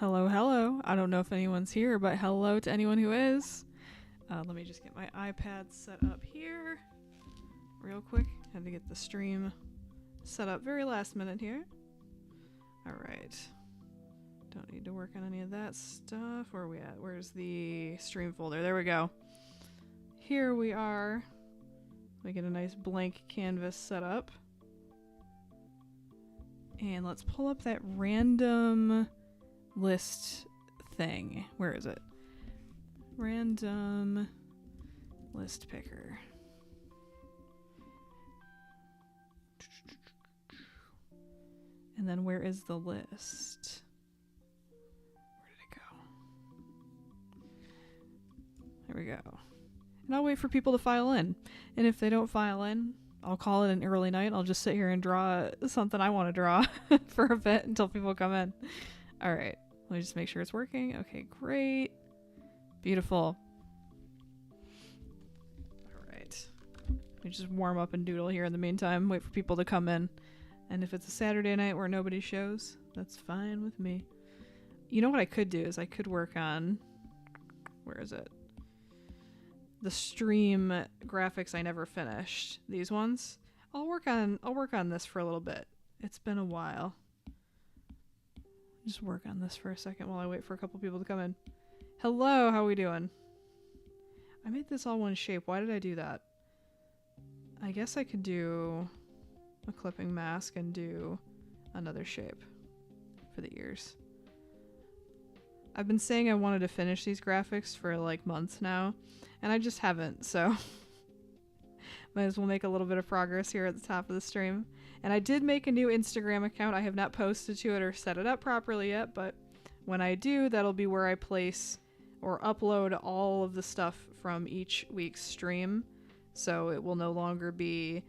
Hello, hello. I don't know if anyone's here, but hello to anyone who is. Let me just get my iPad set up here real quick. Had to get the stream set up very last minute here. All right. Don't need to work on any of that stuff. Where are we at? Where's the stream folder? There we go. Here we are. We get a nice blank canvas set up. And let's pull up that random list thing. Where is it? Random list picker. And then where is the list? Where did it go? There we go. And I'll wait for people to file in. And if they don't file in, I'll call it an early night. I'll just sit here and draw something I want to draw for a bit until people come in. All right. Let me just make sure it's working. Okay, great. Beautiful. All right. Let me just warm up and doodle here in the meantime. Wait for people to come in. And if it's a Saturday night where nobody shows, that's fine with me. You know what I could do is I could work on... Where is it? The stream graphics I never finished. These ones. I'll work on this for a little bit. It's been a while. Just work on this for a second while I wait for a couple people to come in. Hello, how are we doing? I made this all one shape. Why did I do that? I guess I could do a clipping mask and do another shape for the ears. I've been saying I wanted to finish these graphics for like months now, and I just haven't, so might as well make a little bit of progress here at the top of the stream. And I did make a new Instagram account. I have not posted to it or set it up properly yet, but when I do, that'll be where I place or upload all of the stuff from each week's stream. So it will no longer be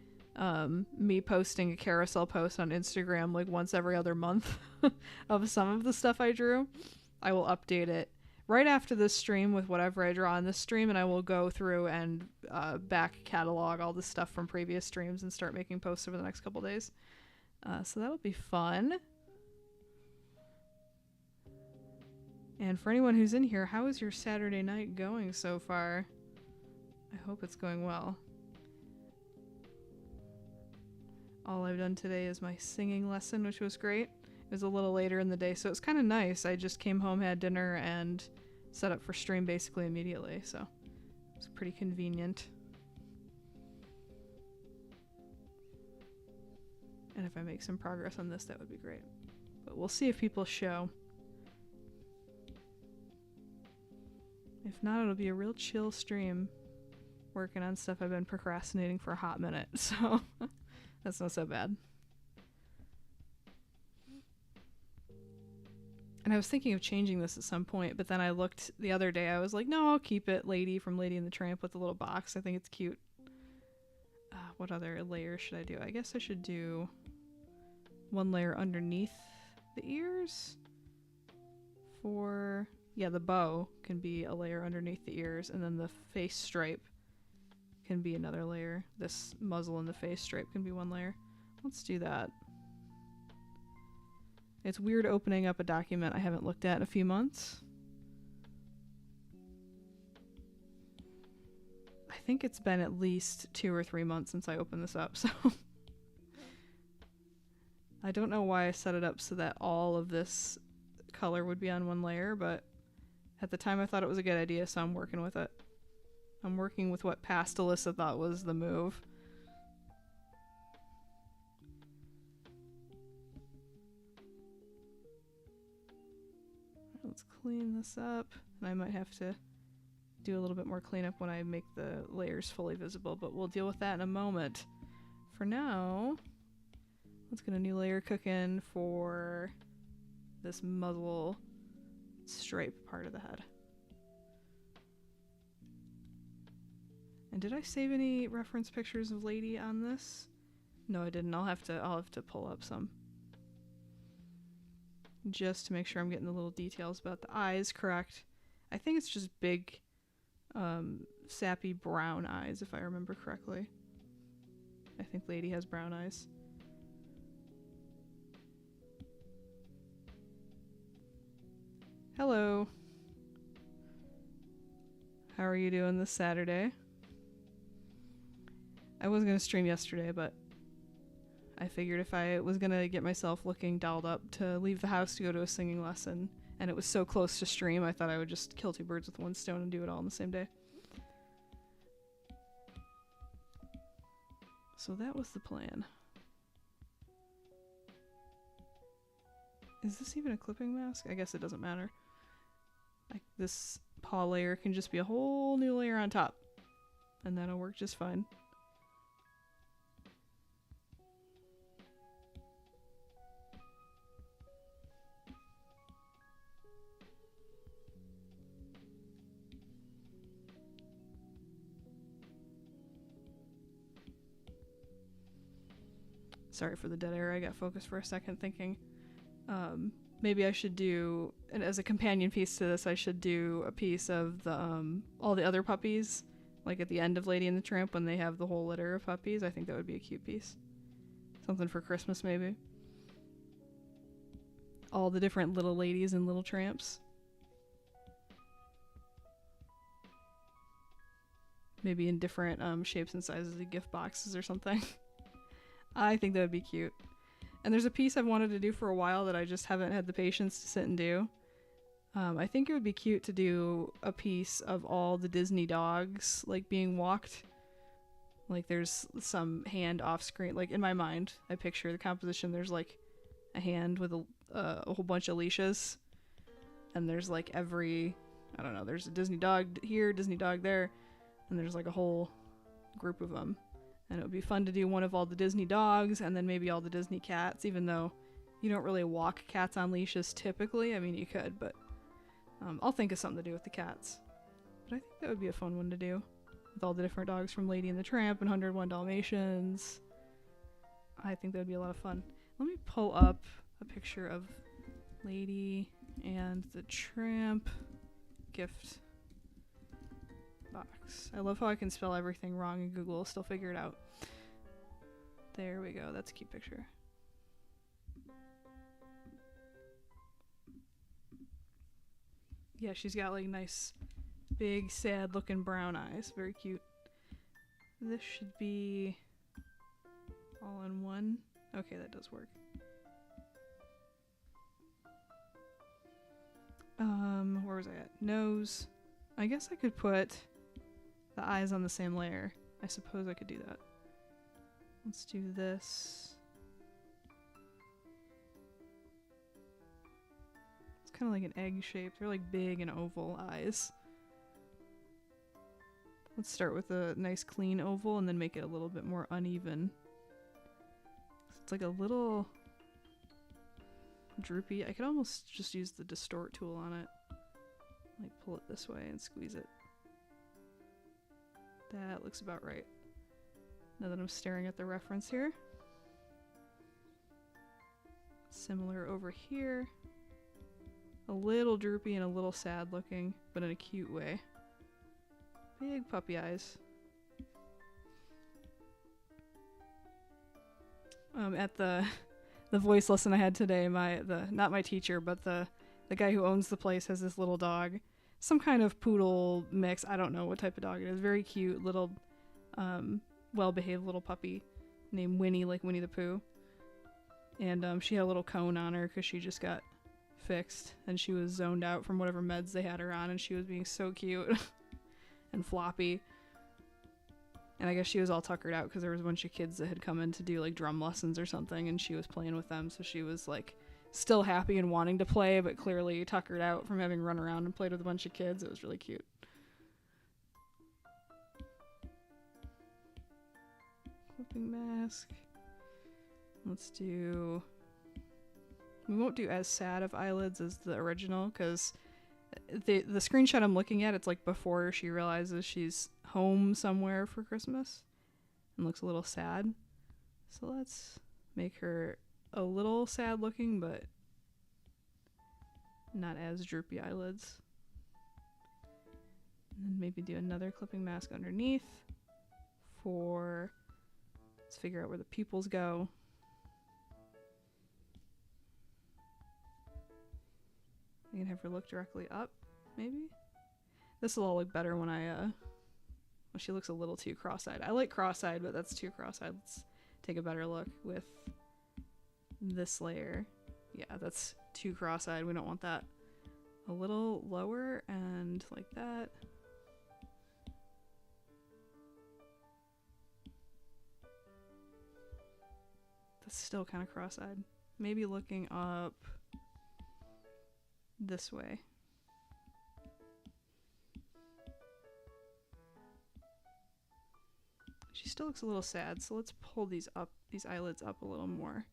me posting a carousel post on Instagram like once every other month of some of the stuff I drew. I will update it right after this stream with whatever I draw on this stream, and I will go through and back catalog all the stuff from previous streams and start making posts over the next couple days. So that'll be fun. And for anyone who's in here, how is your Saturday night going so far? I hope it's going well. All I've done today is my singing lesson, which was great. It was a little later in the day, so it was kind of nice. I just came home, had dinner, and set up for stream basically immediately, so it was pretty convenient. And if I make some progress on this, that would be great. But we'll see if people show. If not, it'll be a real chill stream working on stuff I've been procrastinating for a hot minute, so that's not so bad. And I was thinking of changing this at some point, but then I looked the other day. I was like, no, I'll keep it Lady from Lady and the Tramp with the little box. I think it's cute. What other layer should I do? I guess I should do one layer underneath the ears. Yeah, the bow can be a layer underneath the ears, and then the face stripe can be another layer. This muzzle and the face stripe can be one layer. Let's do that. It's weird opening up a document I haven't looked at in a few months. I think it's been at least 2 or 3 months since I opened this up, so I don't know why I set it up so that all of this color would be on one layer, but at the time I thought it was a good idea, so I'm working with it. I'm working with what past Alyssa thought was the move. Let's clean this up, and I might have to do a little bit more cleanup when I make the layers fully visible, but we'll deal with that in a moment. For now, let's get a new layer cooking for this muzzle stripe part of the head. And did I save any reference pictures of Lady on this? No, I didn't. I'll have to pull up some, just to make sure I'm getting the little details about the eyes correct. I think it's just big, sappy brown eyes, if I remember correctly. I think Lady has brown eyes. Hello. How are you doing this Saturday? I was going to stream yesterday, but I figured if I was going to get myself looking dolled up to leave the house to go to a singing lesson, and it was so close to stream, I thought I would just kill two birds with one stone and do it all in the same day. So that was the plan. Is this even a clipping mask? I guess it doesn't matter. This paw layer can just be a whole new layer on top, and that'll work just fine. Sorry for the dead air. I got focused for a second thinking maybe I should do, and as a companion piece to this, I should do a piece of the all the other puppies, like at the end of Lady and the Tramp when they have the whole litter of puppies. I think that would be a cute piece. Something for Christmas maybe. All the different little ladies and little tramps. Maybe in different shapes and sizes of gift boxes or something. I think that would be cute. And there's a piece I've wanted to do for a while that I just haven't had the patience to sit and do. I think it would be cute to do a piece of all the Disney dogs, like, being walked. Like, there's some hand off screen. Like, in my mind, I picture the composition. There's, like, a hand with a whole bunch of leashes. And there's, like, every... I don't know, there's a Disney dog here, Disney dog there. And there's, like, a whole group of them. And it would be fun to do one of all the Disney dogs and then maybe all the Disney cats, even though you don't really walk cats on leashes typically. I mean, you could, but I'll think of something to do with the cats. But I think that would be a fun one to do with all the different dogs from Lady and the Tramp and 101 Dalmatians. I think that would be a lot of fun. Let me pull up a picture of Lady and the Tramp gift box. I love how I can spell everything wrong and Google will still figure it out. There we go. That's a cute picture. Yeah, she's got like nice, big, sad looking brown eyes. Very cute. This should be all in one. Okay, that does work. Where was I at? Nose. I guess I could put the eyes on the same layer. I suppose I could do that. Let's do this. It's kind of like an egg shape. They're like big and oval eyes. Let's start with a nice clean oval and then make it a little bit more uneven. It's like a little droopy. I could almost just use the distort tool on it. Like pull it this way and squeeze it. That looks about right. Now that I'm staring at the reference here. Similar over here. A little droopy and a little sad looking, but in a cute way. Big puppy eyes. At the voice lesson I had today, not my teacher, but the guy who owns the place has this little dog. Some kind of poodle mix. I don't know what type of dog it is. Very cute little, well-behaved little puppy named Winnie, like Winnie the Pooh. And she had a little cone on her because she just got fixed and she was zoned out from whatever meds they had her on, and she was being so cute and floppy. And I guess she was all tuckered out because there was a bunch of kids that had come in to do like drum lessons or something, and she was playing with them, so she was like still happy and wanting to play, but clearly tuckered out from having run around and played with a bunch of kids. It was really cute. Clipping mask. Let's do... We won't do as sad of eyelids as the original, because the screenshot I'm looking at, it's like before she realizes she's home somewhere for Christmas and looks a little sad. So let's make her a little sad looking, but not as droopy eyelids. And then maybe do another clipping mask underneath for... Let's figure out where the pupils go. You can have her look directly up, maybe? This will all look better when well, she looks a little too cross-eyed. I like cross-eyed, but that's too cross-eyed. Let's take a better look with this layer. Yeah, that's too cross-eyed. We don't want that. A little lower and like that. That's still kind of cross-eyed. Maybe looking up this way. She still looks a little sad, so let's pull these eyelids up a little more.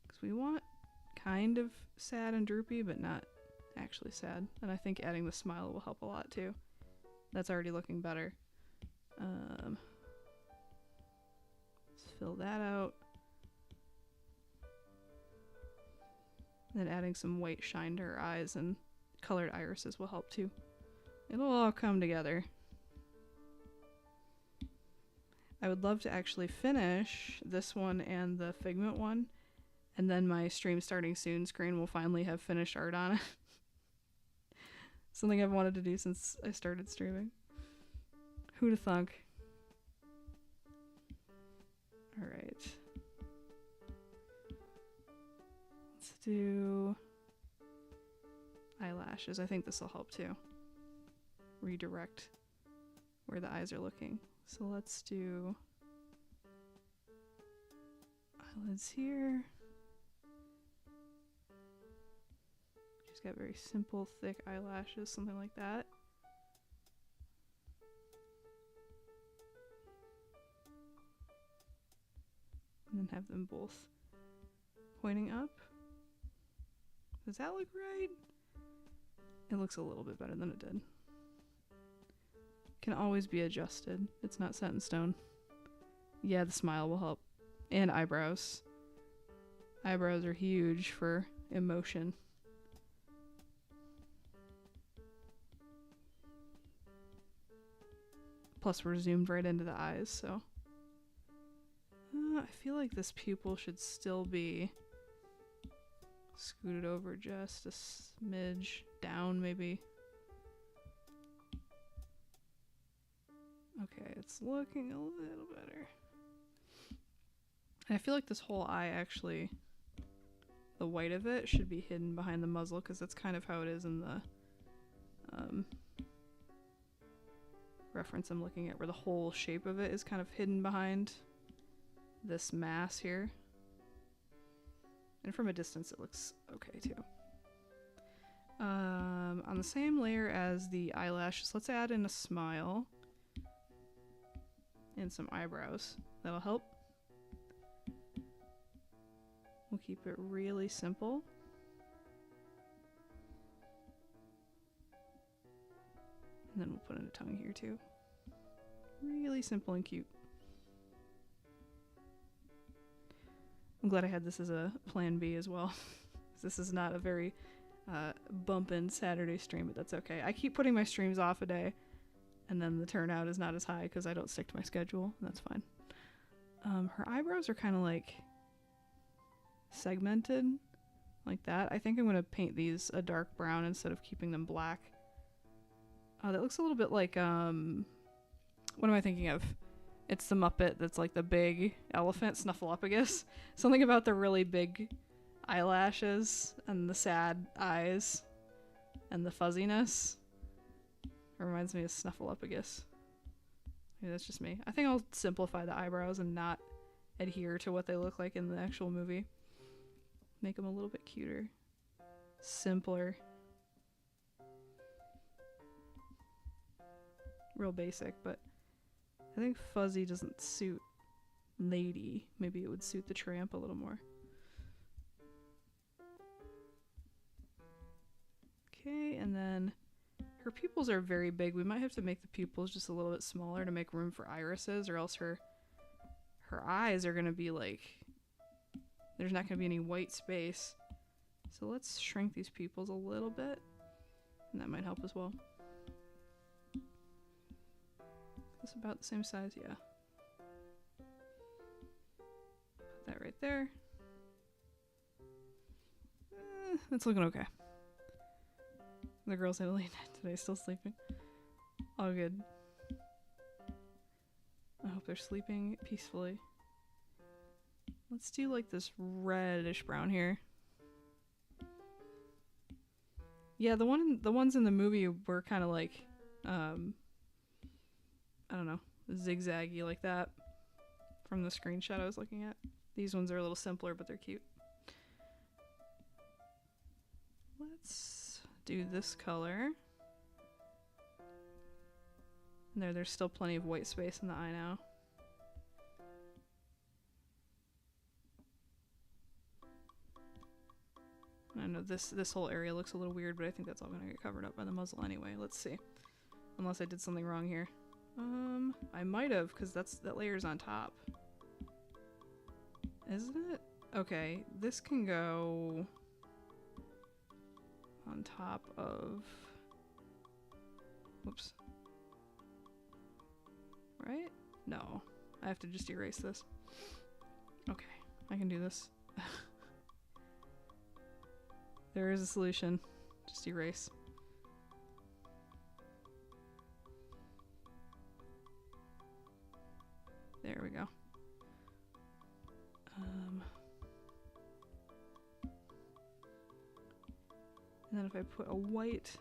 Because we want kind of sad and droopy, but not actually sad. And I think adding the smile will help a lot too. That's already looking better. Let's fill that out. Then adding some white shine to her eyes and colored irises will help too. It'll all come together. I would love to actually finish this one and the Figment one, and then my stream starting soon screen will finally have finished art on it. Something I've wanted to do since I started streaming. Who'da thunk? Alright. Let's do eyelashes. I think this will help too. Redirect where the eyes are looking. So let's do eyelids here. She's got very simple, thick eyelashes, something like that. And then have them both pointing up. Does that look right? It looks a little bit better than it did. Can always be adjusted. It's not set in stone. Yeah, the smile will help. And eyebrows. Eyebrows are huge for emotion. Plus we're zoomed right into the eyes, so. I feel like this pupil should still be scooted over just a smidge down, maybe. Okay, it's looking a little better. And I feel like this whole eye actually, the white of it should be hidden behind the muzzle, because that's kind of how it is in the reference I'm looking at, where the whole shape of it is kind of hidden behind this mass here. And from a distance it looks okay too. On the same layer as the eyelashes, let's add in a smile. And some eyebrows. That'll help. We'll keep it really simple. And then we'll put in a tongue here too. Really simple and cute. I'm glad I had this as a plan B as well. This is not a very bumpin' Saturday stream, but that's okay. I keep putting my streams off a day, and then the turnout is not as high because I don't stick to my schedule, and that's fine. Her eyebrows are kind of like segmented, like that. I think I'm going to paint these a dark brown instead of keeping them black. That looks a little bit like, what am I thinking of? It's the Muppet that's like the big elephant, Snuffleupagus. Something about the really big eyelashes and the sad eyes and the fuzziness. It reminds me of Snuffleupagus. Maybe that's just me. I think I'll simplify the eyebrows and not adhere to what they look like in the actual movie. Make them a little bit cuter. Simpler. Real basic, but I think fuzzy doesn't suit Lady. Maybe it would suit the tramp a little more. Okay, and then her pupils are very big. We might have to make the pupils just a little bit smaller to make room for irises, or else her eyes are going to be like, there's not going to be any white space. So let's shrink these pupils a little bit, and that might help as well. It's about the same size, yeah. Put that right there. It's looking okay. The girls had a late night today, still sleeping. All good. I hope they're sleeping peacefully. Let's do like this reddish brown here. Yeah, the ones in the movie were kind of like, I don't know, zigzaggy like that from the screenshot I was looking at. These ones are a little simpler, but they're cute. Let's do this color. There's still plenty of white space in the eye now. I know this whole area looks a little weird, but I think that's all gonna get covered up by the muzzle anyway. Let's see. Unless I did something wrong here. I might have, because that layer's on top. Isn't it? Okay, this can go on top of... Whoops. Right? No. I have to just erase this. Okay, I can do this. There is a solution. Just erase. There we go. And then if I put a white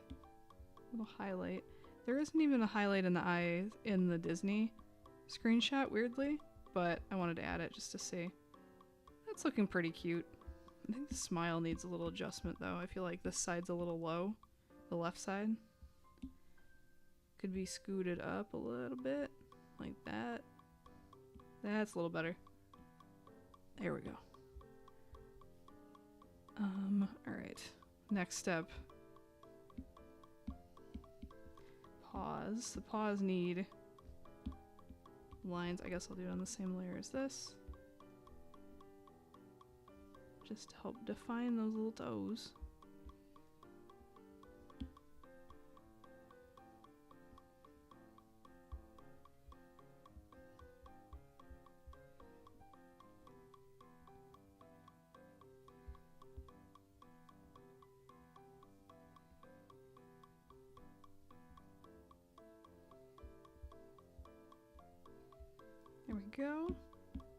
little highlight, there isn't even a highlight in the eye in the Disney screenshot, weirdly, but I wanted to add it just to see. That's looking pretty cute. I think the smile needs a little adjustment though. I feel like this side's a little low, the left side. Could be scooted up a little bit, like that. That's a little better. There we go. Alright. Next step. Paws. The paws need lines. I guess I'll do it on the same layer as this. Just to help define those little toes. There we go.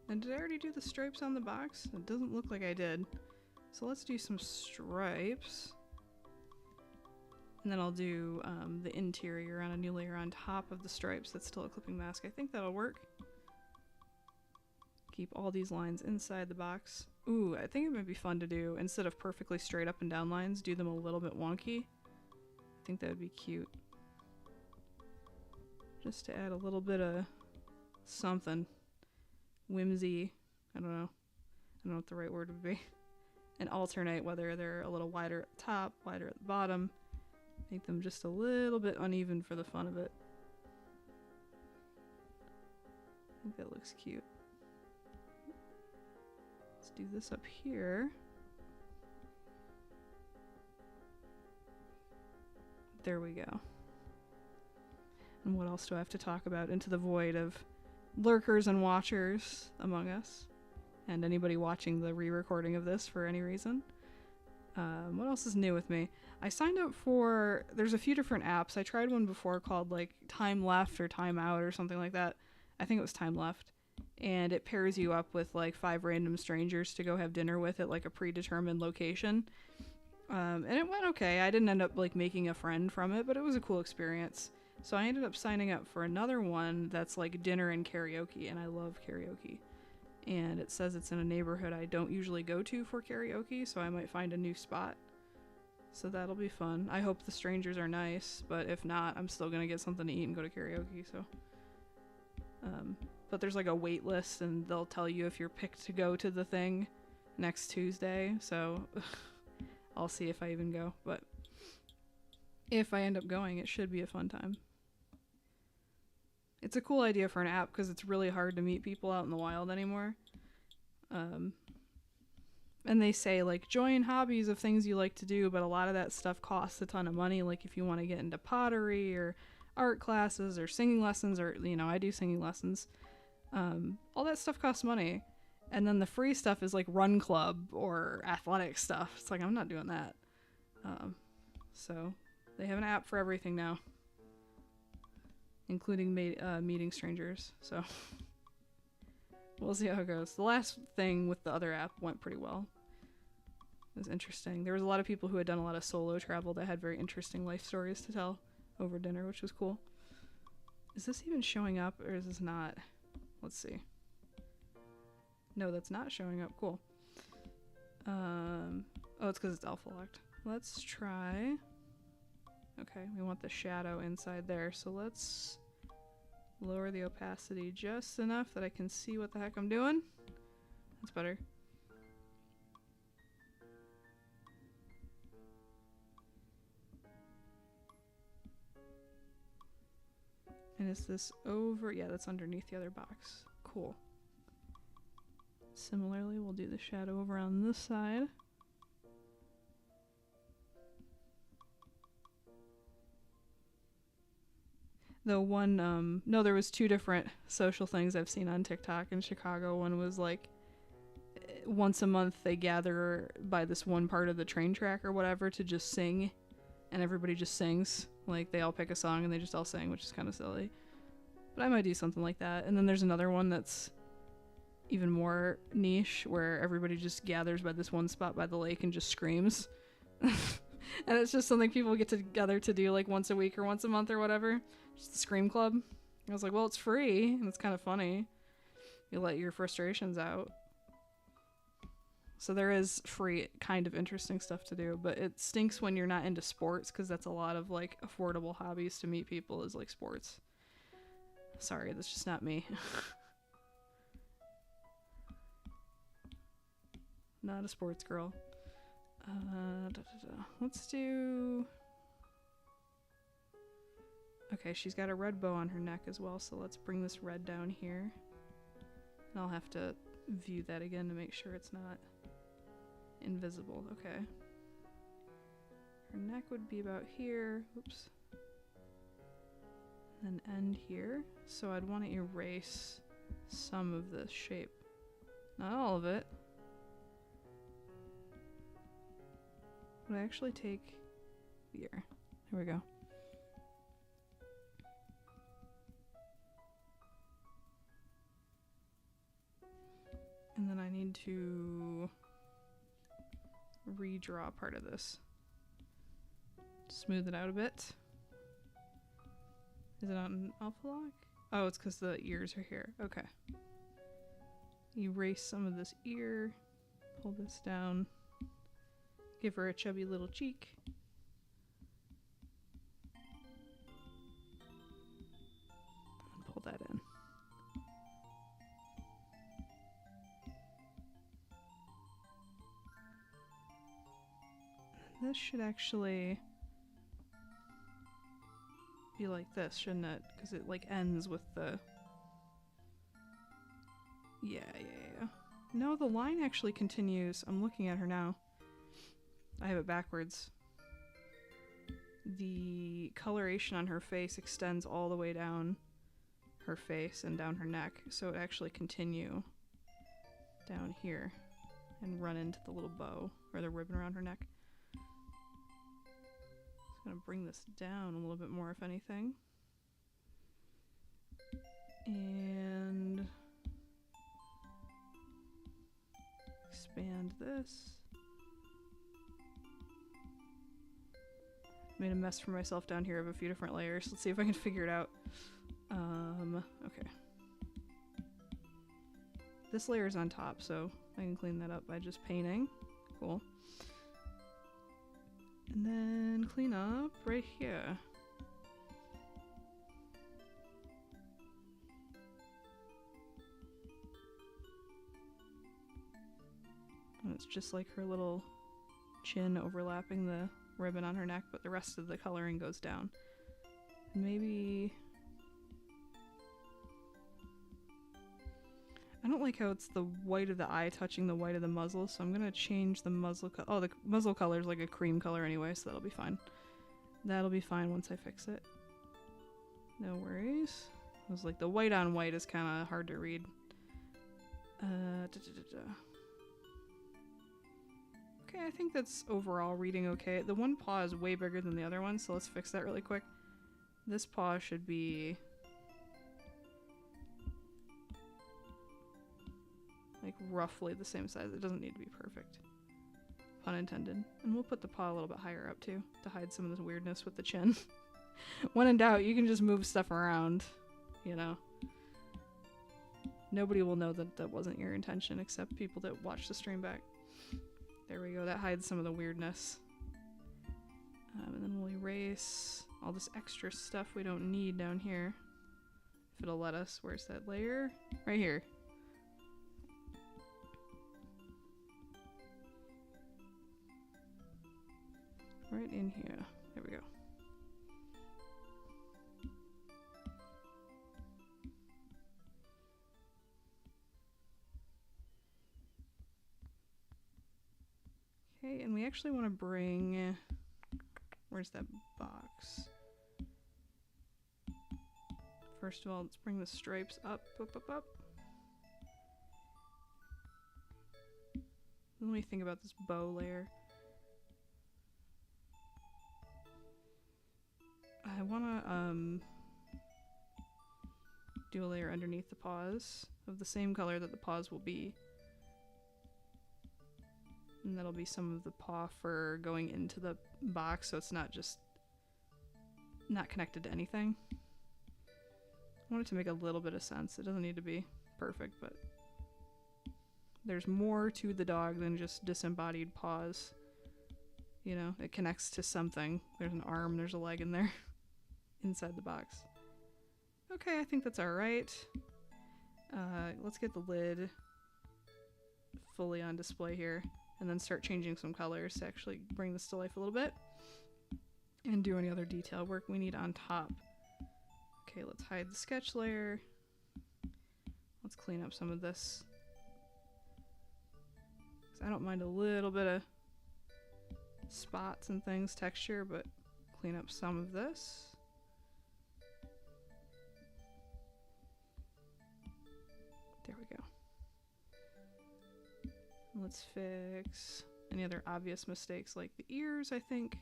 And did I already do the stripes on the box? It doesn't look like I did. So let's do some stripes. And then I'll do the interior on a new layer on top of the stripes. That's still a clipping mask. I think that'll work. Keep all these lines inside the box. Ooh, I think it might be fun to do, instead of perfectly straight up and down lines, do them a little bit wonky. I think that would be cute. Just to add a little bit of something. Whimsy. I don't know what the right word would be. And alternate whether they're a little wider at the top, wider at the bottom. Make them just a little bit uneven for the fun of it. I think that looks cute. Let's do this up here. There we go. And what else do I have to talk about into the void of lurkers and watchers among us? And anybody watching the re-recording of this for any reason. What else is new with me? I signed up for, there's a few different apps. I tried one before called like Time Left or Time Out or something like that. I think it was Time Left. And it pairs you up with like 5 random strangers to go have dinner with at like a predetermined location. And it went okay. I didn't end up like making a friend from it, but it was a cool experience. So I ended up signing up for another one that's like dinner and karaoke, and I love karaoke. And it says it's in a neighborhood I don't usually go to for karaoke, so I might find a new spot. So that'll be fun. I hope the strangers are nice, but if not, I'm still gonna get something to eat and go to karaoke, so. But there's like a wait list, and they'll tell you if you're picked to go to the thing next Tuesday, so I'll see if I even go. But if I end up going, it should be a fun time. It's a cool idea for an app because it's really hard to meet people out in the wild anymore. And they say, like, join hobbies of things you like to do, but a lot of that stuff costs a ton of money. Like, if you want to get into pottery or art classes or singing lessons, or, you know, I do singing lessons. All that stuff costs money. And then the free stuff is, like, run club or athletic stuff. It's like, I'm not doing that. So They have an app for everything now, including meeting strangers. So we'll see how it goes. The last thing with the other app went pretty well. It was interesting. There was a lot of people who had done a lot of solo travel that had very interesting life stories to tell over dinner, which was cool. Is this even showing up or is this not? Let's see. No, that's not showing up. Cool. Oh, it's because it's alpha locked. Let's try. Okay, we want the shadow inside there, so let's lower the opacity just enough that I can see what the heck I'm doing. That's better. And is this over? Yeah, that's underneath the other box. Cool. Similarly, we'll do the shadow over on this side. The one, no, there was two different social things I've seen on TikTok in Chicago. One was like, once a month they gather by this one part of the train track or whatever to just sing, and everybody just sings. Like, they all pick a song and they just all sing, which is kind of silly. But I might do something like that. And then there's another one that's even more niche, where everybody just gathers by this one spot by the lake and just screams. And it's just something people get together to do like once a week or once a month or whatever. Just the Scream Club. I was like, well, it's free and it's kind of funny. You let your frustrations out. So there is free, kind of interesting stuff to do, but it stinks when you're not into sports, because that's a lot of like affordable hobbies to meet people, is like sports. Sorry, that's just not me. Not a sports girl. Let's do... Okay, she's got a red bow on her neck as well, so let's bring this red down here. And I'll have to view that again to make sure it's not invisible. Okay. Her neck would be about here. Oops. And then end here. So I'd want to erase some of this shape. Not all of it. Would I actually take here? Here we go. And then I need to redraw part of this. Smooth it out a bit. Is it on alpha lock? Oh, it's because the ears are here. Okay. Erase some of this ear. Pull this down. Give her a chubby little cheek. And pull that in. This should actually be like this, shouldn't it? Because it like ends with the... Yeah. No, the line actually continues. I'm looking at her now. I have it backwards. The coloration on her face extends all the way down her face and down her neck, so it actually continue down here and run into the little bow or the ribbon around her neck. Just gonna bring this down a little bit more, if anything. And expand this. Made a mess for myself down here of a few different layers. Let's see if I can figure it out. Okay. This layer is on top, so I can clean that up by just painting. Cool. And then clean up right here. And it's just like her little chin overlapping the ribbon on her neck, but the rest of the coloring goes down. Maybe... I don't like how it's the white of the eye touching the white of the muzzle, so I'm gonna change the muzzle color. Oh, the muzzle color is like a cream color anyway, so that'll be fine. That'll be fine once I fix it. No worries. I was like, the white on white is kind of hard to read. Okay, Okay, I think that's overall reading okay. The one paw is way bigger than the other one, so let's fix that really quick. This paw should be like roughly the same size. It doesn't need to be perfect. Pun intended. And we'll put the paw a little bit higher up too, to hide some of this weirdness with the chin. When in doubt, you can just move stuff around, you know. Nobody will know that that wasn't your intention except people that watch the stream back. There we go, that hides some of the weirdness. And then we'll erase all this extra stuff we don't need down here. If it'll let us. Where's that layer? Right here. Right in here. There we go. Okay, and we actually want to bring... Where's that box? First of all, let's bring the stripes up, up, up, up. Let me think about this bow layer. I want to do a layer underneath the paws of the same color that the paws will be. And that'll be some of the paw fur going into the box, so it's not just not connected to anything. I want it to make a little bit of sense. It doesn't need to be perfect, but there's more to the dog than just disembodied paws. You know, it connects to something. There's an arm, there's a leg in there inside the box. Okay, I think that's alright. Let's get the lid fully on display here. And then start changing some colors to actually bring this to life a little bit. And do any other detail work we need on top. Okay, let's hide the sketch layer. Let's clean up some of this. 'Cause I don't mind a little bit of spots and things, texture, but clean up some of this. There we go. Let's fix any other obvious mistakes like the ears, I think.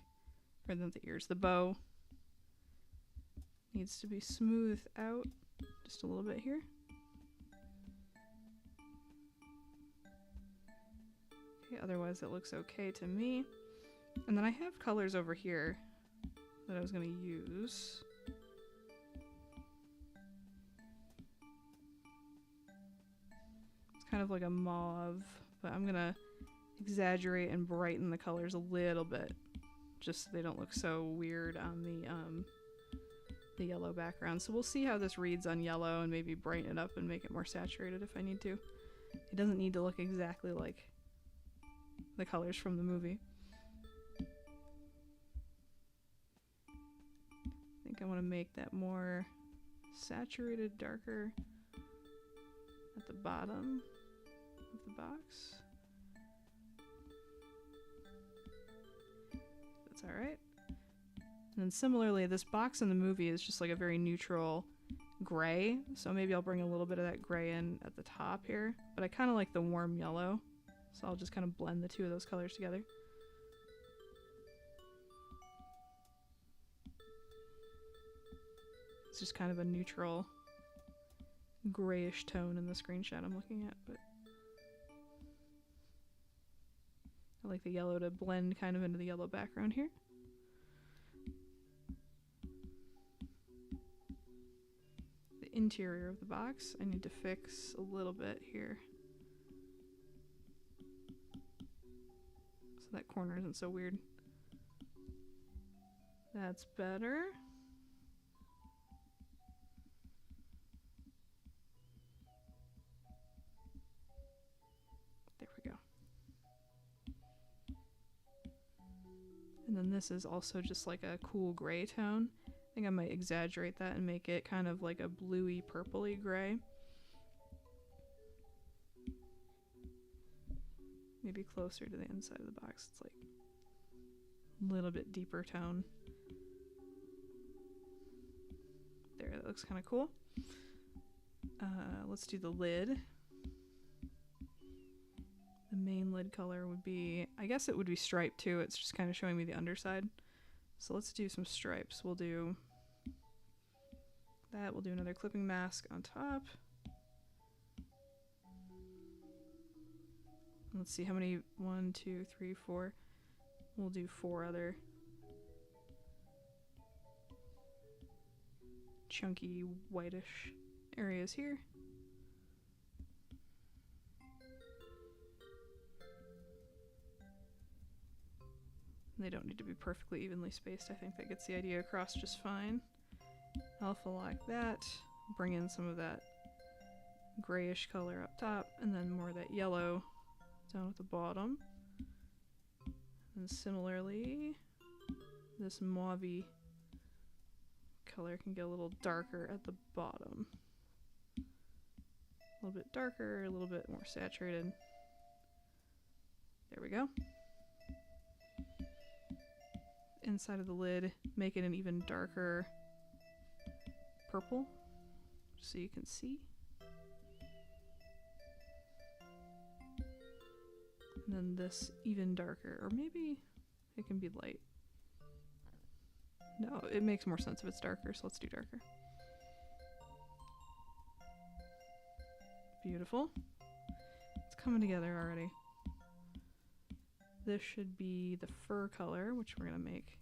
Or not the ears, the bow. Needs to be smoothed out just a little bit here. Okay, otherwise it looks okay to me. And then I have colors over here that I was going to use. It's kind of like a mauve. But I'm gonna exaggerate and brighten the colors a little bit, just so they don't look so weird on the yellow background. So we'll see how this reads on yellow and maybe brighten it up and make it more saturated if I need to. It doesn't need to look exactly like the colors from the movie. I think I want to make that more saturated, darker at the bottom of the box. That's alright. And then similarly, this box in the movie is just like a very neutral gray, so maybe I'll bring a little bit of that gray in at the top here, but I kind of like the warm yellow, so I'll just kind of blend the two of those colors together. It's just kind of a neutral grayish tone in the screenshot I'm looking at, but I like the yellow to blend kind of into the yellow background here. The interior of the box, I need to fix a little bit here, so that corner isn't so weird. That's better. There we go. And then this is also just like a cool gray tone. I think I might exaggerate that and make it kind of like a bluey purpley gray. Maybe closer to the inside of the box. It's like a little bit deeper tone. There, that looks kind of cool. Let's do the lid. The main lid color would be, I guess it would be striped too. It's just kind of showing me the underside. So let's do some stripes. We'll do that. We'll do another clipping mask on top. Let's see how many, 1, 2, 3, 4. We'll do 4 other chunky whitish areas here. They don't need to be perfectly evenly spaced. I think that gets the idea across just fine. Alpha like that. Bring in some of that grayish color up top, and then more of that yellow down at the bottom. And similarly, this mauve-y color can get a little darker at the bottom. A little bit darker, a little bit more saturated. There we go. Inside of the lid, make it an even darker purple, so you can see. And then this even darker, or maybe it can be light. No, it makes more sense if it's darker, so let's do darker. Beautiful. It's coming together already. This should be the fur color, which we're going to make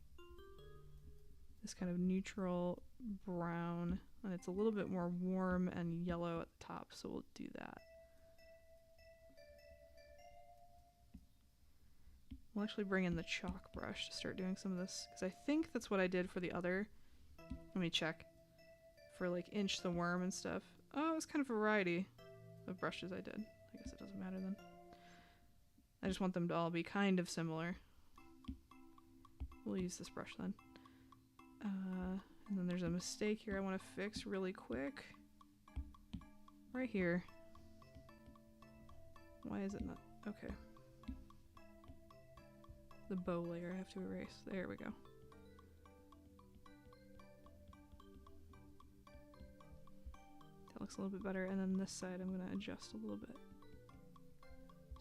this kind of neutral brown, and it's a little bit more warm and yellow at the top, so we'll do that. We'll actually bring in the chalk brush to start doing some of this, because I think that's what I did for the other. Let me check. For like Inch the Worm and stuff. Oh, it was kind of a variety of brushes I did. I guess it doesn't matter then. I just want them to all be kind of similar. We'll use this brush then. And then there's a mistake here I want to fix really quick. Right here. Why is it not? Okay. The bow layer I have to erase. There we go. That looks a little bit better. And then this side I'm going to adjust a little bit.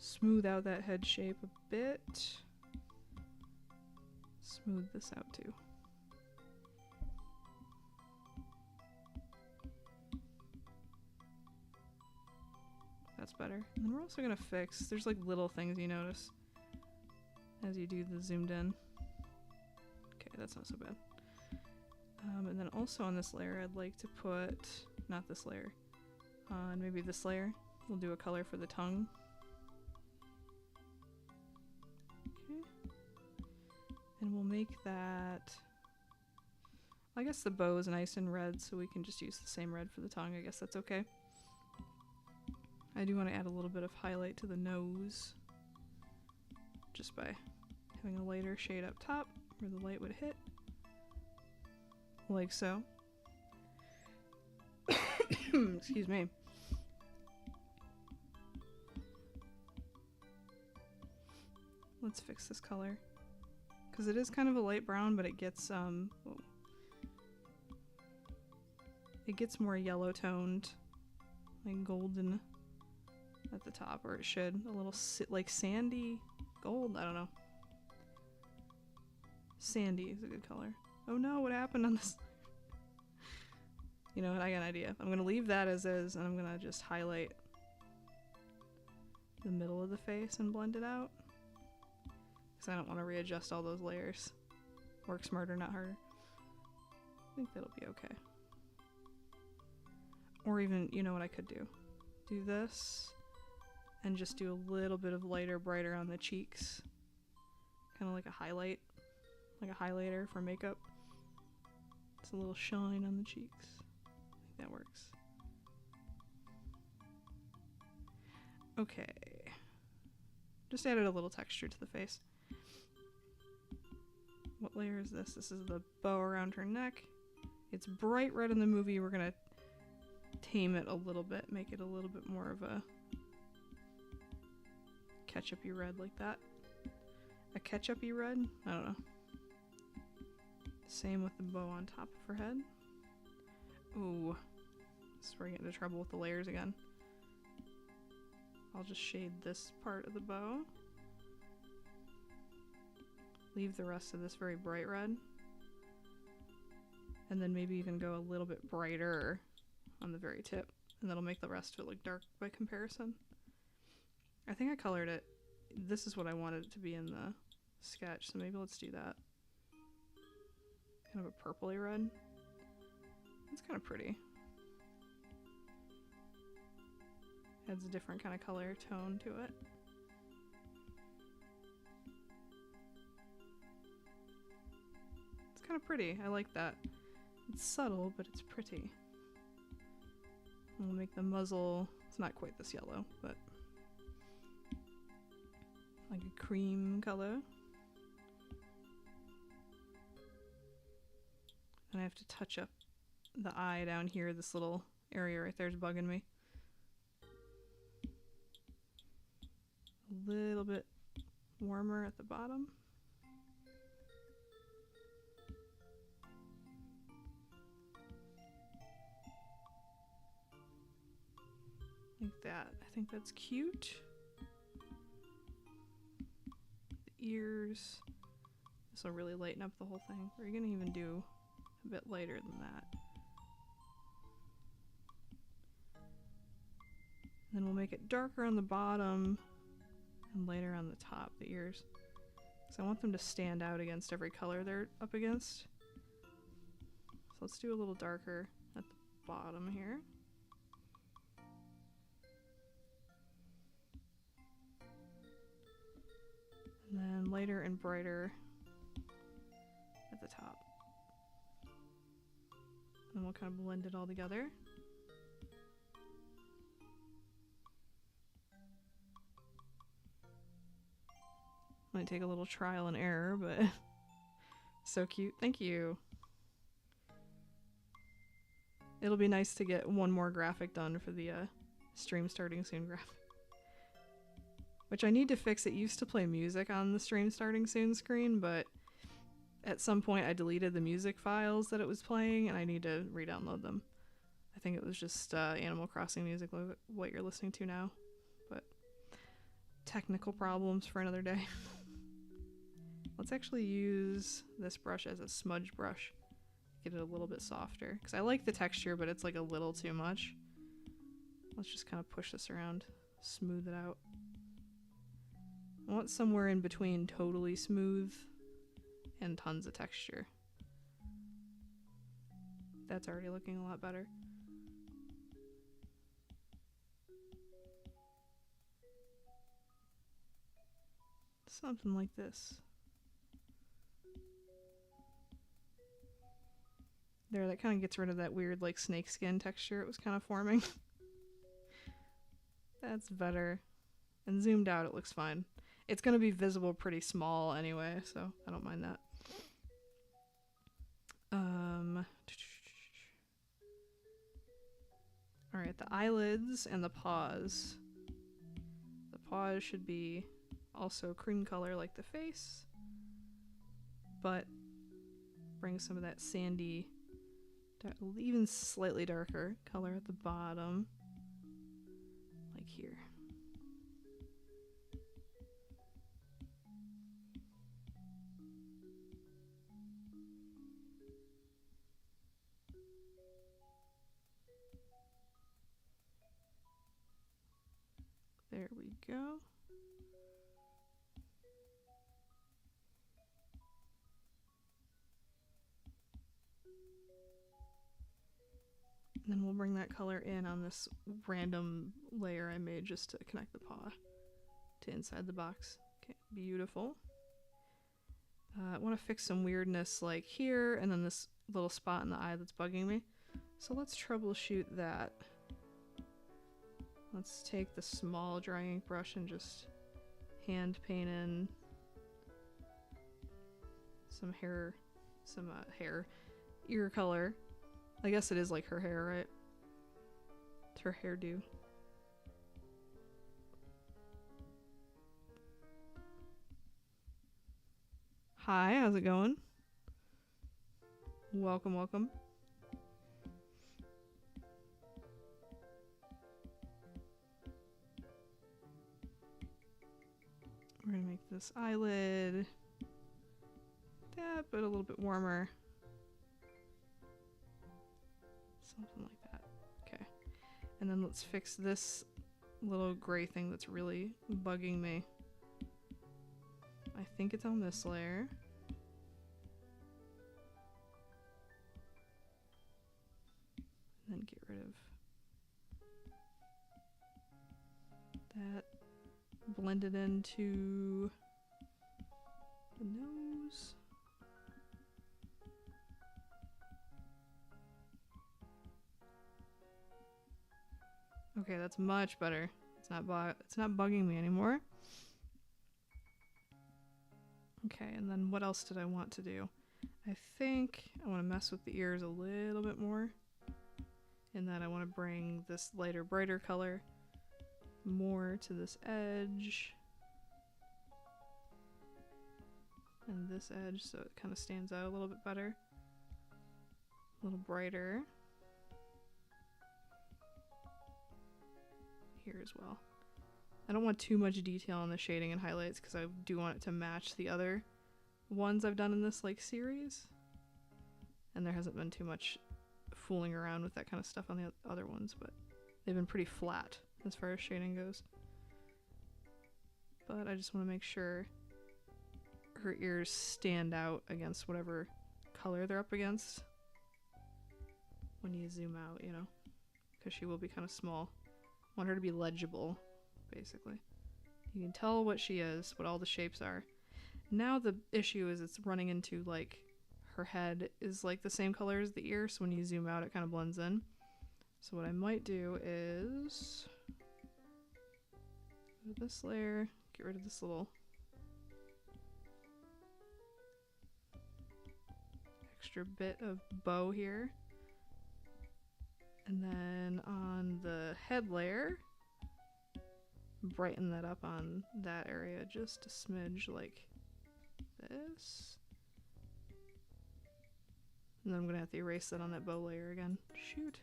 Smooth out that head shape a bit. Smooth this out too. That's better. And then we're also going to fix, there's like little things you notice as you do the zoomed in. Okay, that's not so bad. And then also on this layer, I'd like to put, not this layer, on maybe this layer. We'll do a color for the tongue. Okay. And we'll make that, I guess the bow is nice and red, so we can just use the same red for the tongue. I guess that's okay. I do want to add a little bit of highlight to the nose, just by having a lighter shade up top where the light would hit, like so. Excuse me. Let's fix this color, because it is kind of a light brown, but it gets it gets more yellow toned, like golden at the top, or it should. A little like sandy gold, I don't know. Sandy is a good color. Oh no, what happened on this? You know what, I got an idea. I'm gonna leave that as is, and I'm gonna just highlight the middle of the face and blend it out, because I don't want to readjust all those layers. Work smarter, not harder. I think that'll be okay. Or even, you know what I could do? Do this, and just do a little bit of lighter, brighter on the cheeks. Kind of like a highlight, like a highlighter for makeup. It's a little shine on the cheeks. I think that works. Okay. Just added a little texture to the face. What layer is this? This is the bow around her neck. It's bright red in the movie. We're gonna tame it a little bit, make it a little bit more of a ketchup-y red, like that. A ketchup-y red? I don't know. Same with the bow on top of her head. Ooh. This is where I get into trouble with the layers again. I'll just shade this part of the bow. Leave the rest of this very bright red. And then maybe even go a little bit brighter on the very tip. And that'll make the rest of it look dark by comparison. I think I colored it. This is what I wanted it to be in the sketch, so maybe let's do that. Kind of a purpley red. It's kind of pretty. Adds a different kind of color tone to it. It's kind of pretty. I like that. It's subtle, but it's pretty. We'll make the muzzle, it's not quite this yellow, but like a cream color. And I have to touch up the eye down here. This little area right there is bugging me. A little bit warmer at the bottom. Like that. I think that's cute. The ears. This will really lighten up the whole thing. We're gonna even do a bit lighter than that. Then we'll make it darker on the bottom and lighter on the top, the ears. So I want them to stand out against every color they're up against. So let's do a little darker at the bottom here. And then lighter and brighter at the top. And we'll kind of blend it all together. Might take a little trial and error, but so cute. Thank you. It'll be nice to get one more graphic done for the stream starting soon graphic. Which I need to fix. It used to play music on the stream starting soon screen, but at some point I deleted the music files that it was playing and I need to re-download them. I think it was just Animal Crossing music, what you're listening to now. But technical problems for another day. Let's actually use this brush as a smudge brush. Get it a little bit softer. Because I like the texture, but it's like a little too much. Let's just kind of push this around, smooth it out. I want somewhere in between totally smooth and tons of texture. That's already looking a lot better. Something like this. There, that kind of gets rid of that weird like snake skin texture it was kind of forming. That's better. And zoomed out it looks fine. It's going to be visible pretty small anyway, so I don't mind that. Alright, the eyelids and the paws. The paws should be also cream color like the face, but bring some of that sandy, even slightly darker color at the bottom, like here. There we go. And then we'll bring that color in on this random layer I made just to connect the paw to inside the box. Okay, beautiful. I want to fix some weirdness like here and then this little spot in the eye that's bugging me. So let's troubleshoot that. Let's take the small dry ink brush and just hand paint in some hair, ear color. I guess it is like her hair, right? It's her hairdo. Hi, how's it going? Welcome, welcome. gonna make this eyelid that, but a little bit warmer. Something like that. Okay. And then let's fix this little gray thing that's really bugging me. I think it's on this layer. And then get rid of that. Blend it into the nose. Okay, that's much better. It's not bugging me anymore. Okay, and then what else did I want to do? I think I want to mess with the ears a little bit more. In that I want to bring this lighter, brighter color more to this edge. And this edge, so it kind of stands out a little bit better. A little brighter. Here as well. I don't want too much detail on the shading and highlights because I do want it to match the other ones I've done in this like series. And there hasn't been too much fooling around with that kind of stuff on the other ones, but they've been pretty flat as far as shading goes. But I just want to make sure her ears stand out against whatever color they're up against when you zoom out, you know, because she will be kind of small. I want her to be legible, basically. You can tell what she is, what all the shapes are. Now the issue is it's running into like her head is like the same color as the ear, so when you zoom out it kind of blends in. So what I might do is go to this layer, get rid of this little extra bit of bow here. And then on the head layer, brighten that up on that area just a smidge like this. And then I'm gonna have to erase that on that bow layer again. Shoot.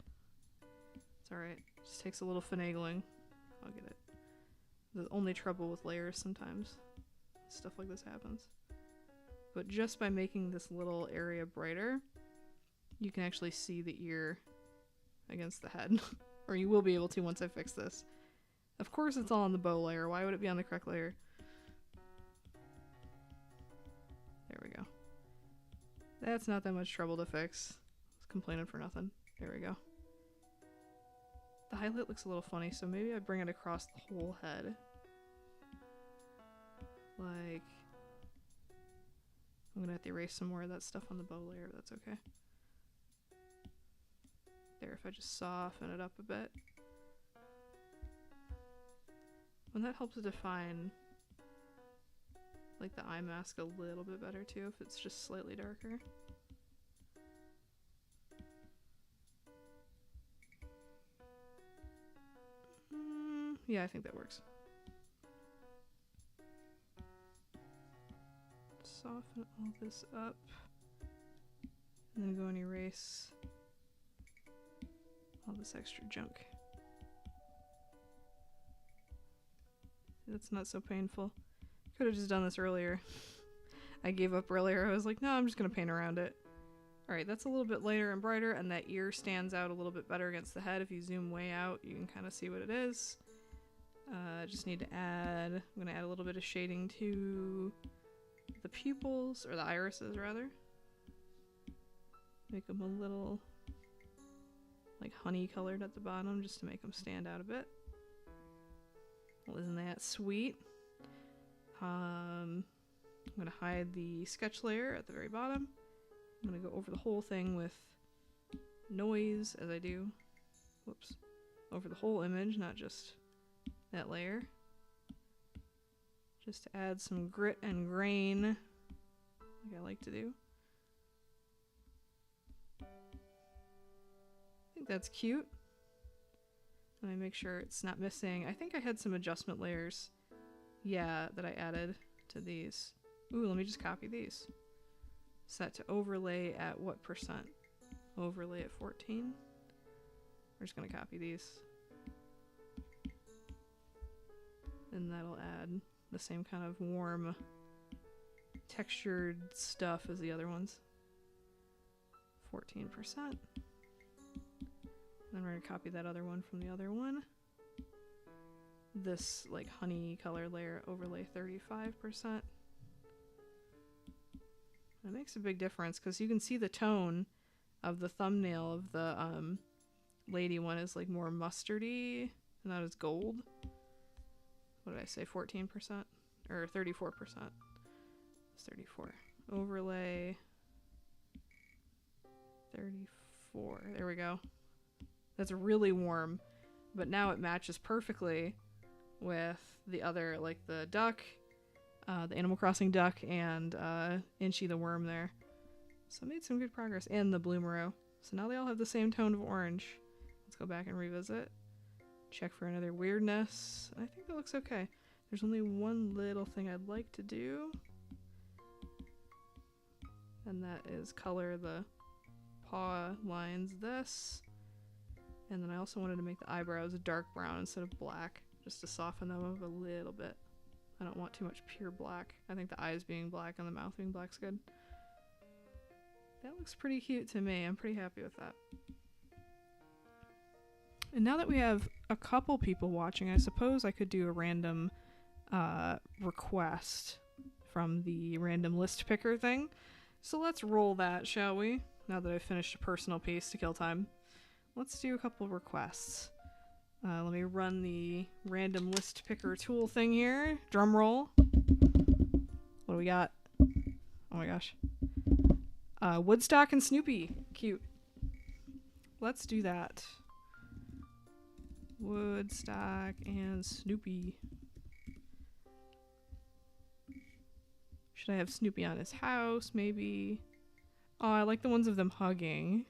It's alright. Just takes a little finagling. I'll get it. The only trouble with layers sometimes. Stuff like this happens. But just by making this little area brighter, you can actually see the ear against the head. Or you will be able to once I fix this. Of course it's all on the bow layer. Why would it be on the correct layer? There we go. That's not that much trouble to fix. I was complaining for nothing. There we go. The highlight looks a little funny, so maybe I bring it across the whole head. Like, I'm gonna have to erase some more of that stuff on the bow layer, but that's okay. There, if I just soften it up a bit. And that helps define like the eye mask a little bit better too, if it's just slightly darker. Yeah, I think that works. Soften all this up. And then go and erase all this extra junk. That's not so painful. Could have just done this earlier. I gave up earlier. I was like, no, I'm just gonna paint around it. Alright, that's a little bit lighter and brighter, and that ear stands out a little bit better against the head. If you zoom way out, you can kind of see what it is. Just need to add, I'm gonna add a little bit of shading to the pupils, or the irises rather. Make them a little like honey colored at the bottom, just to make them stand out a bit. Well, isn't that sweet? I'm gonna hide the sketch layer at the very bottom. I'm gonna go over the whole thing with noise as I do. Whoops. Over the whole image, not just that layer. Just to add some grit and grain, like I like to do. I think that's cute. Let me make sure it's not missing. I think I had some adjustment layers, yeah, that I added to these. Ooh, let me just copy these. Set to overlay at what percent? Overlay at 14. We're just gonna copy these. And that'll add the same kind of warm textured stuff as the other ones. 14%. Then we're going to copy that other one from the other one. This like honey color layer overlay 35%. That makes a big difference because you can see the tone of the thumbnail of the lady one is like more mustardy, and that is gold. What did I say? 14% or 34%? It's 34. Overlay 34. There we go. That's really warm, but now it matches perfectly with the other, like the duck, the Animal Crossing duck, and Inchy the worm there. So I made some good progress, and the Bloomeroo. So now they all have the same tone of orange. Let's go back and revisit. Check for another weirdness. I think that looks okay. There's only one little thing I'd like to do, and that is color the paw lines this. And then I also wanted to make the eyebrows a dark brown instead of black, just to soften them up a little bit. I don't want too much pure black. I think the eyes being black and the mouth being black's good. That looks pretty cute to me. I'm pretty happy with that. And now that we have a couple people watching, I suppose I could do a random request from the random list picker thing. So let's roll that, shall we? Now that I've finished a personal piece to kill time. Let's do a couple requests. Let me run the random list picker tool thing here. Drum roll. What do we got? Oh my gosh. Woodstock and Snoopy. Cute. Let's do that. Woodstock and Snoopy. Should I have Snoopy on his house, maybe? Oh, I like the ones of them hugging.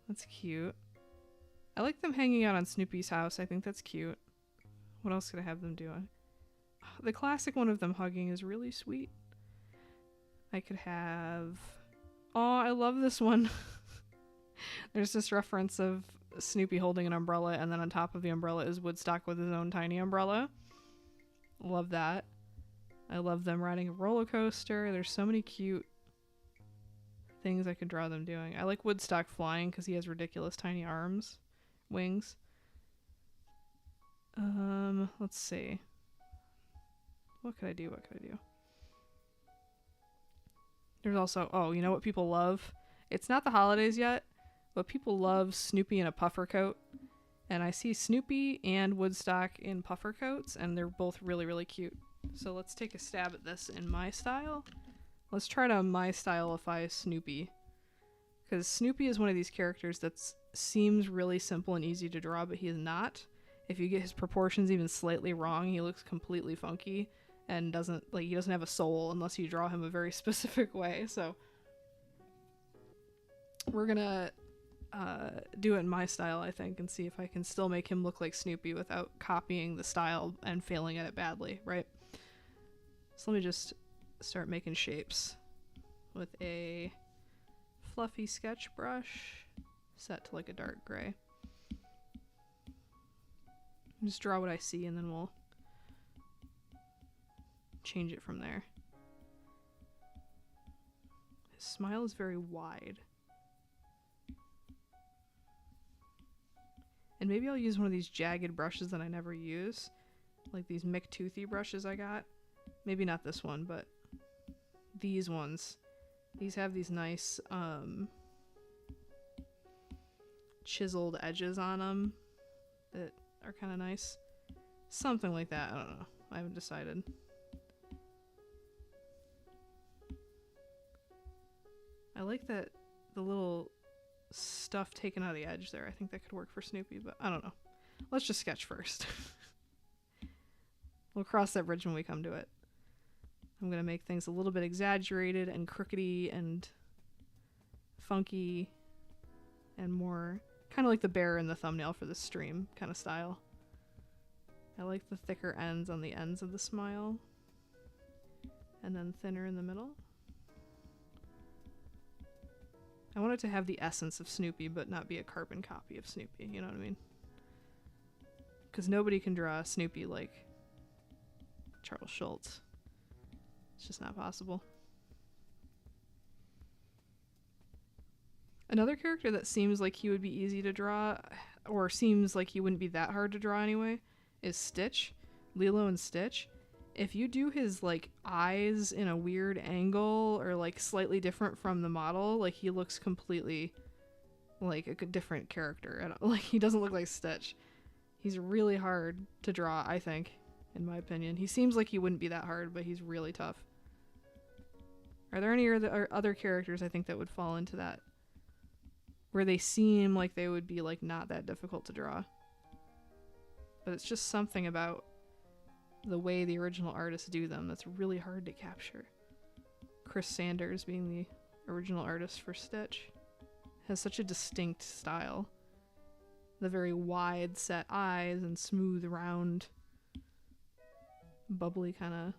That's cute. I like them hanging out on Snoopy's house. I think that's cute. What else could I have them doing? The classic one of them hugging is really sweet. I could have... Oh, I love this one. There's this reference of Snoopy holding an umbrella, and then on top of the umbrella is Woodstock with his own tiny umbrella. Love that. I love them riding a roller coaster. There's so many cute things I could draw them doing. I like Woodstock flying because he has ridiculous tiny arms, wings. Let's see. What could I do? There's also, oh, you know what people love? It's not the holidays yet, but people love Snoopy in a puffer coat. And I see Snoopy and Woodstock in puffer coats, and they're both really, really cute. So let's take a stab at this in my style. Let's try to my stylify Snoopy. Because Snoopy is one of these characters that seems really simple and easy to draw, but he is not. If you get his proportions even slightly wrong, he looks completely funky and he doesn't have a soul unless you draw him a very specific way. So we're gonna do it in my style, I think, and see if I can still make him look like Snoopy without copying the style and failing at it badly, right? So let me just start making shapes with a fluffy sketch brush set to like a dark gray. Just draw what I see and then we'll change it from there. His smile is very wide. And maybe I'll use one of these jagged brushes that I never use. Like these McToothy brushes I got. Maybe not this one, but these ones. These have these nice chiseled edges on them that are kind of nice. Something like that. I don't know. I haven't decided. I like that the little stuff taken out of the edge there. I think that could work for Snoopy, but I don't know. Let's just sketch first. We'll cross that bridge when we come to it. I'm going to make things a little bit exaggerated and crookedy and funky and more kind of like the bear in the thumbnail for this stream kind of style. I like the thicker ends on the ends of the smile and then thinner in the middle. I want it to have the essence of Snoopy but not be a carbon copy of Snoopy, you know what I mean? because nobody can draw Snoopy like Charles Schultz. It's just not possible. Another character that seems like he would be easy to draw, or seems like he wouldn't be that hard to draw anyway, is Stitch. Lilo and Stitch. If you do his like eyes in a weird angle or like slightly different from the model, like he looks completely like a different character. Like he doesn't look like Stitch. He's really hard to draw, I think, in my opinion. He seems like he wouldn't be that hard, but he's really tough. Are there any other characters I think that would fall into that? Where they seem like they would be like not that difficult to draw. But it's just something about the way the original artists do them that's really hard to capture. Chris Sanders, being the original artist for Stitch, has such a distinct style. The very wide set eyes and smooth, round, bubbly kind of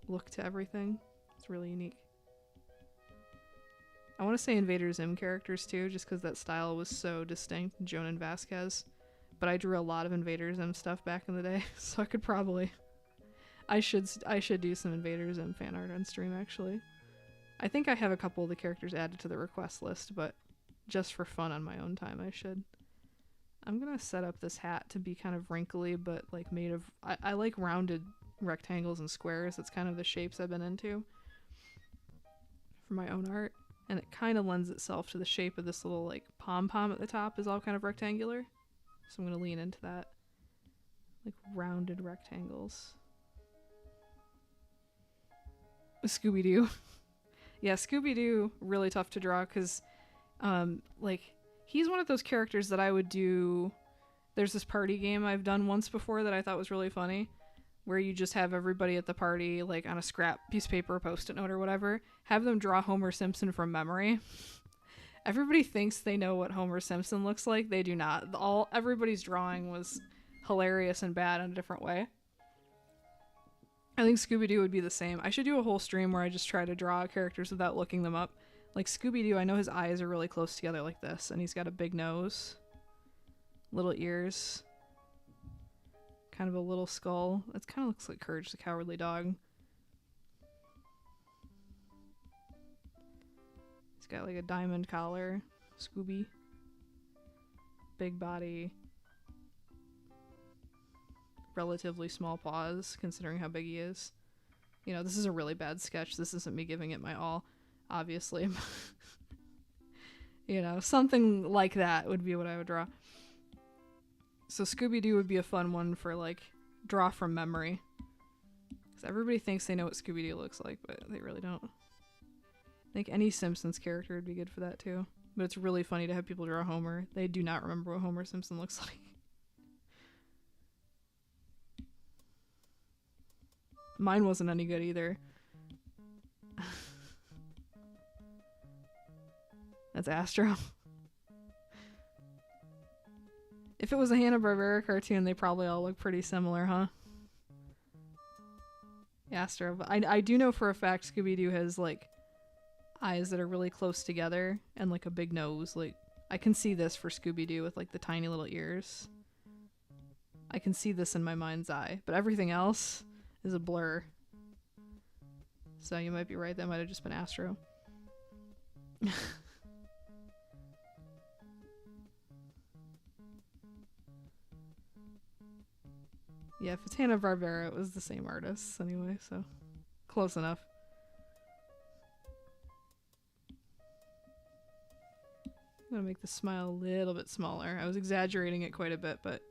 look to everything. It's really unique. I want to say Invader Zim characters too, just because that style was so distinct, Jonan Vasquez. But I drew a lot of Invader Zim stuff back in the day, so I could probably... I should do some Invader Zim fan art on stream, actually. I think I have a couple of the characters added to the request list, but just for fun on my own time, I should. I'm gonna set up this hat to be kind of wrinkly, but like made of... I like rounded rectangles and squares. That's kind of the shapes I've been into for my own art. And it kind of lends itself to the shape of this little like pom-pom at the top is all kind of rectangular. So I'm going to lean into that. Like rounded rectangles. Scooby-Doo. Yeah, Scooby-Doo, really tough to draw because like he's one of those characters that I would do. There's this party game I've done once before that I thought was really funny, where you just have everybody at the party, like on a scrap piece of paper, post-it note or whatever, have them draw Homer Simpson from memory. Everybody thinks they know what Homer Simpson looks like. They do not. Everybody's drawing was hilarious and bad in a different way. I think Scooby-Doo would be the same. I should do a whole stream where I just try to draw characters without looking them up. Like Scooby-Doo, I know his eyes are really close together like this, and he's got a big nose, little ears, kind of a little skull. It kind of looks like Courage the Cowardly Dog. He's got like a diamond collar. Scooby. Big body. Relatively small paws, considering how big he is. You know, this is a really bad sketch. This isn't me giving it my all, obviously. You know, something like that would be what I would draw. So Scooby-Doo would be a fun one for, like, draw from memory. Because everybody thinks they know what Scooby-Doo looks like, but they really don't. I think any Simpsons character would be good for that, too. But it's really funny to have people draw Homer. They do not remember what Homer Simpson looks like. Mine wasn't any good either. That's Astro. If it was a Hanna-Barbera cartoon, they probably all look pretty similar, huh? Astro. I do know for a fact Scooby-Doo has, like, eyes that are really close together and, like, a big nose. Like, I can see this for Scooby-Doo with, like, the tiny little ears. I can see this in my mind's eye. But everything else is a blur. So you might be right. That might have just been Astro. Yeah, if it's Hanna-Barbera, it was the same artists anyway, so close enough. I'm gonna make the smile a little bit smaller. I was exaggerating it quite a bit, but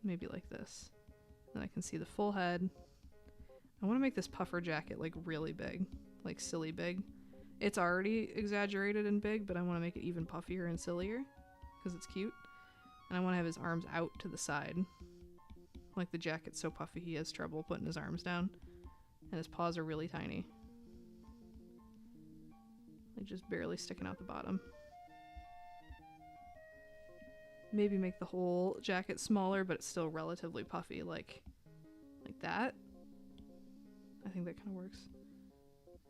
maybe like this. Then I can see the full head. I want to make this puffer jacket like really big, like silly big. It's already exaggerated and big, but I want to make it even puffier and sillier because it's cute. And I want to have his arms out to the side. Like the jacket's so puffy he has trouble putting his arms down. And his paws are really tiny. Like just barely sticking out the bottom. Maybe make the whole jacket smaller, but it's still relatively puffy, like that. I think that kind of works.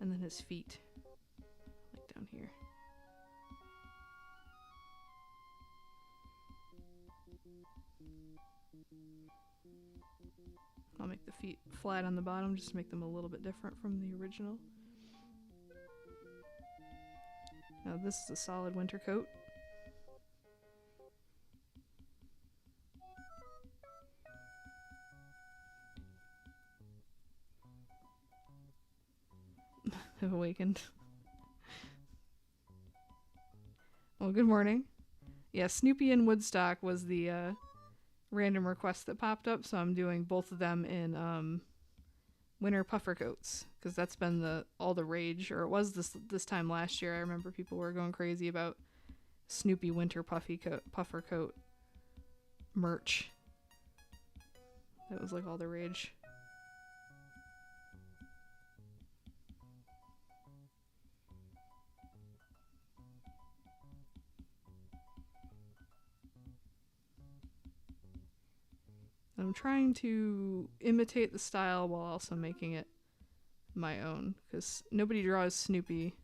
And then his feet, like down here. I'll make the feet flat on the bottom just to make them a little bit different from the original. Now this is a solid winter coat. I've awakened. Well, good morning. Yeah, Snoopy and Woodstock was the random request that popped up, so I'm doing both of them in winter puffer coats because that's been all the rage, or it was this time last year. I remember people were going crazy about Snoopy winter puffer coat merch. That was like all the rage. I'm trying to imitate the style while also making it my own, because nobody draws Snoopy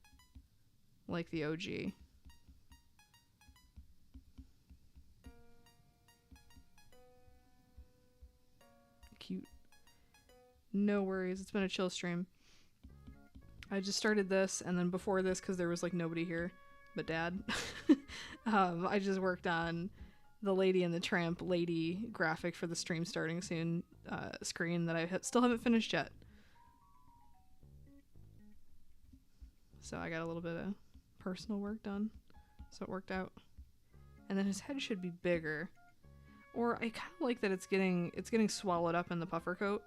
like the OG. Cute. No worries, it's been a chill stream. I just started this, and then before this, because there was like nobody here but Dad, I just worked on the Lady and the Tramp lady graphic for the stream starting soon screen that I still haven't finished yet. So I got a little bit of personal work done, so it worked out. And then his head should be bigger, or I kind of like that it's getting swallowed up in the puffer coat.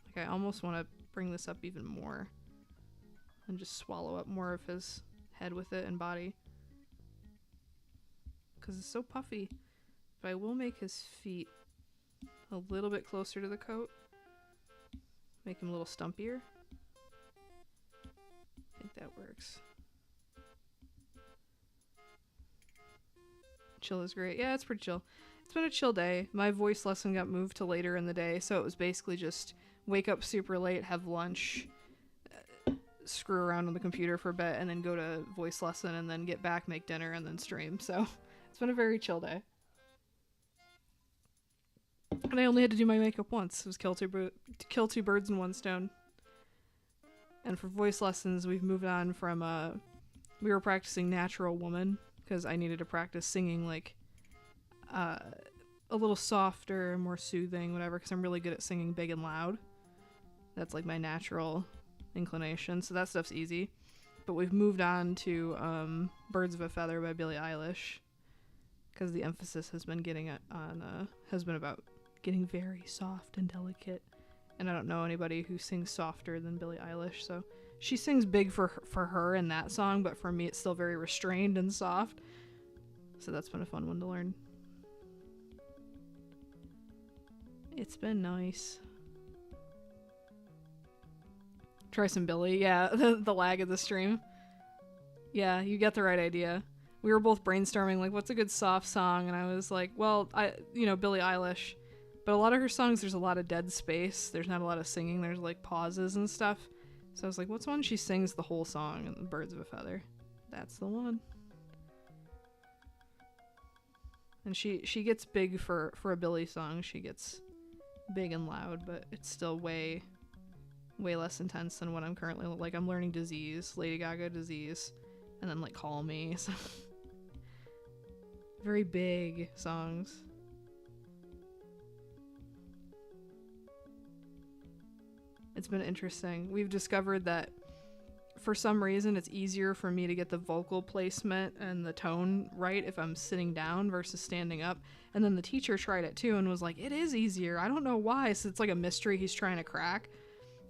Like I almost want to bring this up even more and just swallow up more of his head with it and body, because it's so puffy. But I will make his feet a little bit closer to the coat, make him a little stumpier. I think that works. Chill is great. Yeah, it's pretty chill. It's been a chill day. My voice lesson got moved to later in the day, so it was basically just wake up super late, have lunch, screw around on the computer for a bit, and then go to voice lesson, and then get back, make dinner, and then stream. So it's been a very chill day. And I only had to do my makeup once. It was kill two birds in one stone. And for voice lessons, we've moved on from we were practicing Natural Woman, because I needed to practice singing like a little softer, more soothing, whatever, because I'm really good at singing big and loud. That's like my natural inclination, so that stuff's easy. But we've moved on to Birds of a Feather by Billie Eilish, because the emphasis has been about getting very soft and delicate, and I don't know anybody who sings softer than Billie Eilish, so she sings big for her in that song, but for me it's still very restrained and soft, so that's been a fun one to learn. It's been nice. Try some Billie. Yeah, the lag of the stream. Yeah, you get the right idea. We were both brainstorming like what's a good soft song, and I was like, well, Billie Eilish, but a lot of her songs there's a lot of dead space. There's not a lot of singing. There's like pauses and stuff. So I was like, what's one she sings the whole song in Birds of a Feather? That's the one. And she gets big for a Billie song. She gets big and loud, but it's still way less intense than what I'm currently like. I'm learning Disease, Lady Gaga Disease, and then like Call Me. So very big songs. It's been interesting. We've discovered that for some reason it's easier for me to get the vocal placement and the tone right if I'm sitting down versus standing up. And then the teacher tried it too and was like, it is easier. I don't know why. So it's like a mystery he's trying to crack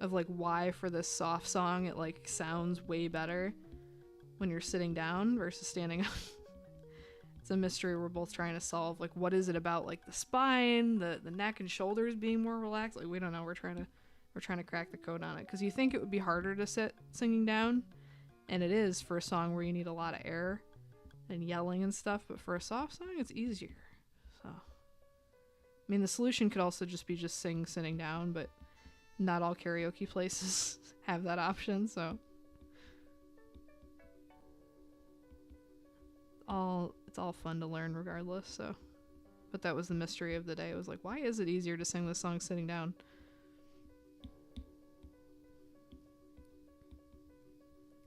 of like why for this soft song it like sounds way better when you're sitting down versus standing up. It's a mystery we're both trying to solve. Like, what is it about like the spine, the neck and shoulders being more relaxed? Like, we don't know. We're trying to crack the code on it, because you think it would be harder to sit singing down, and it is for a song where you need a lot of air and yelling and stuff, but for a soft song it's easier. So I mean, the solution could also just be sing sitting down, but not all karaoke places have that option. So it's all fun to learn regardless, so. But that was the mystery of the day. It was like, why is it easier to sing this song sitting down?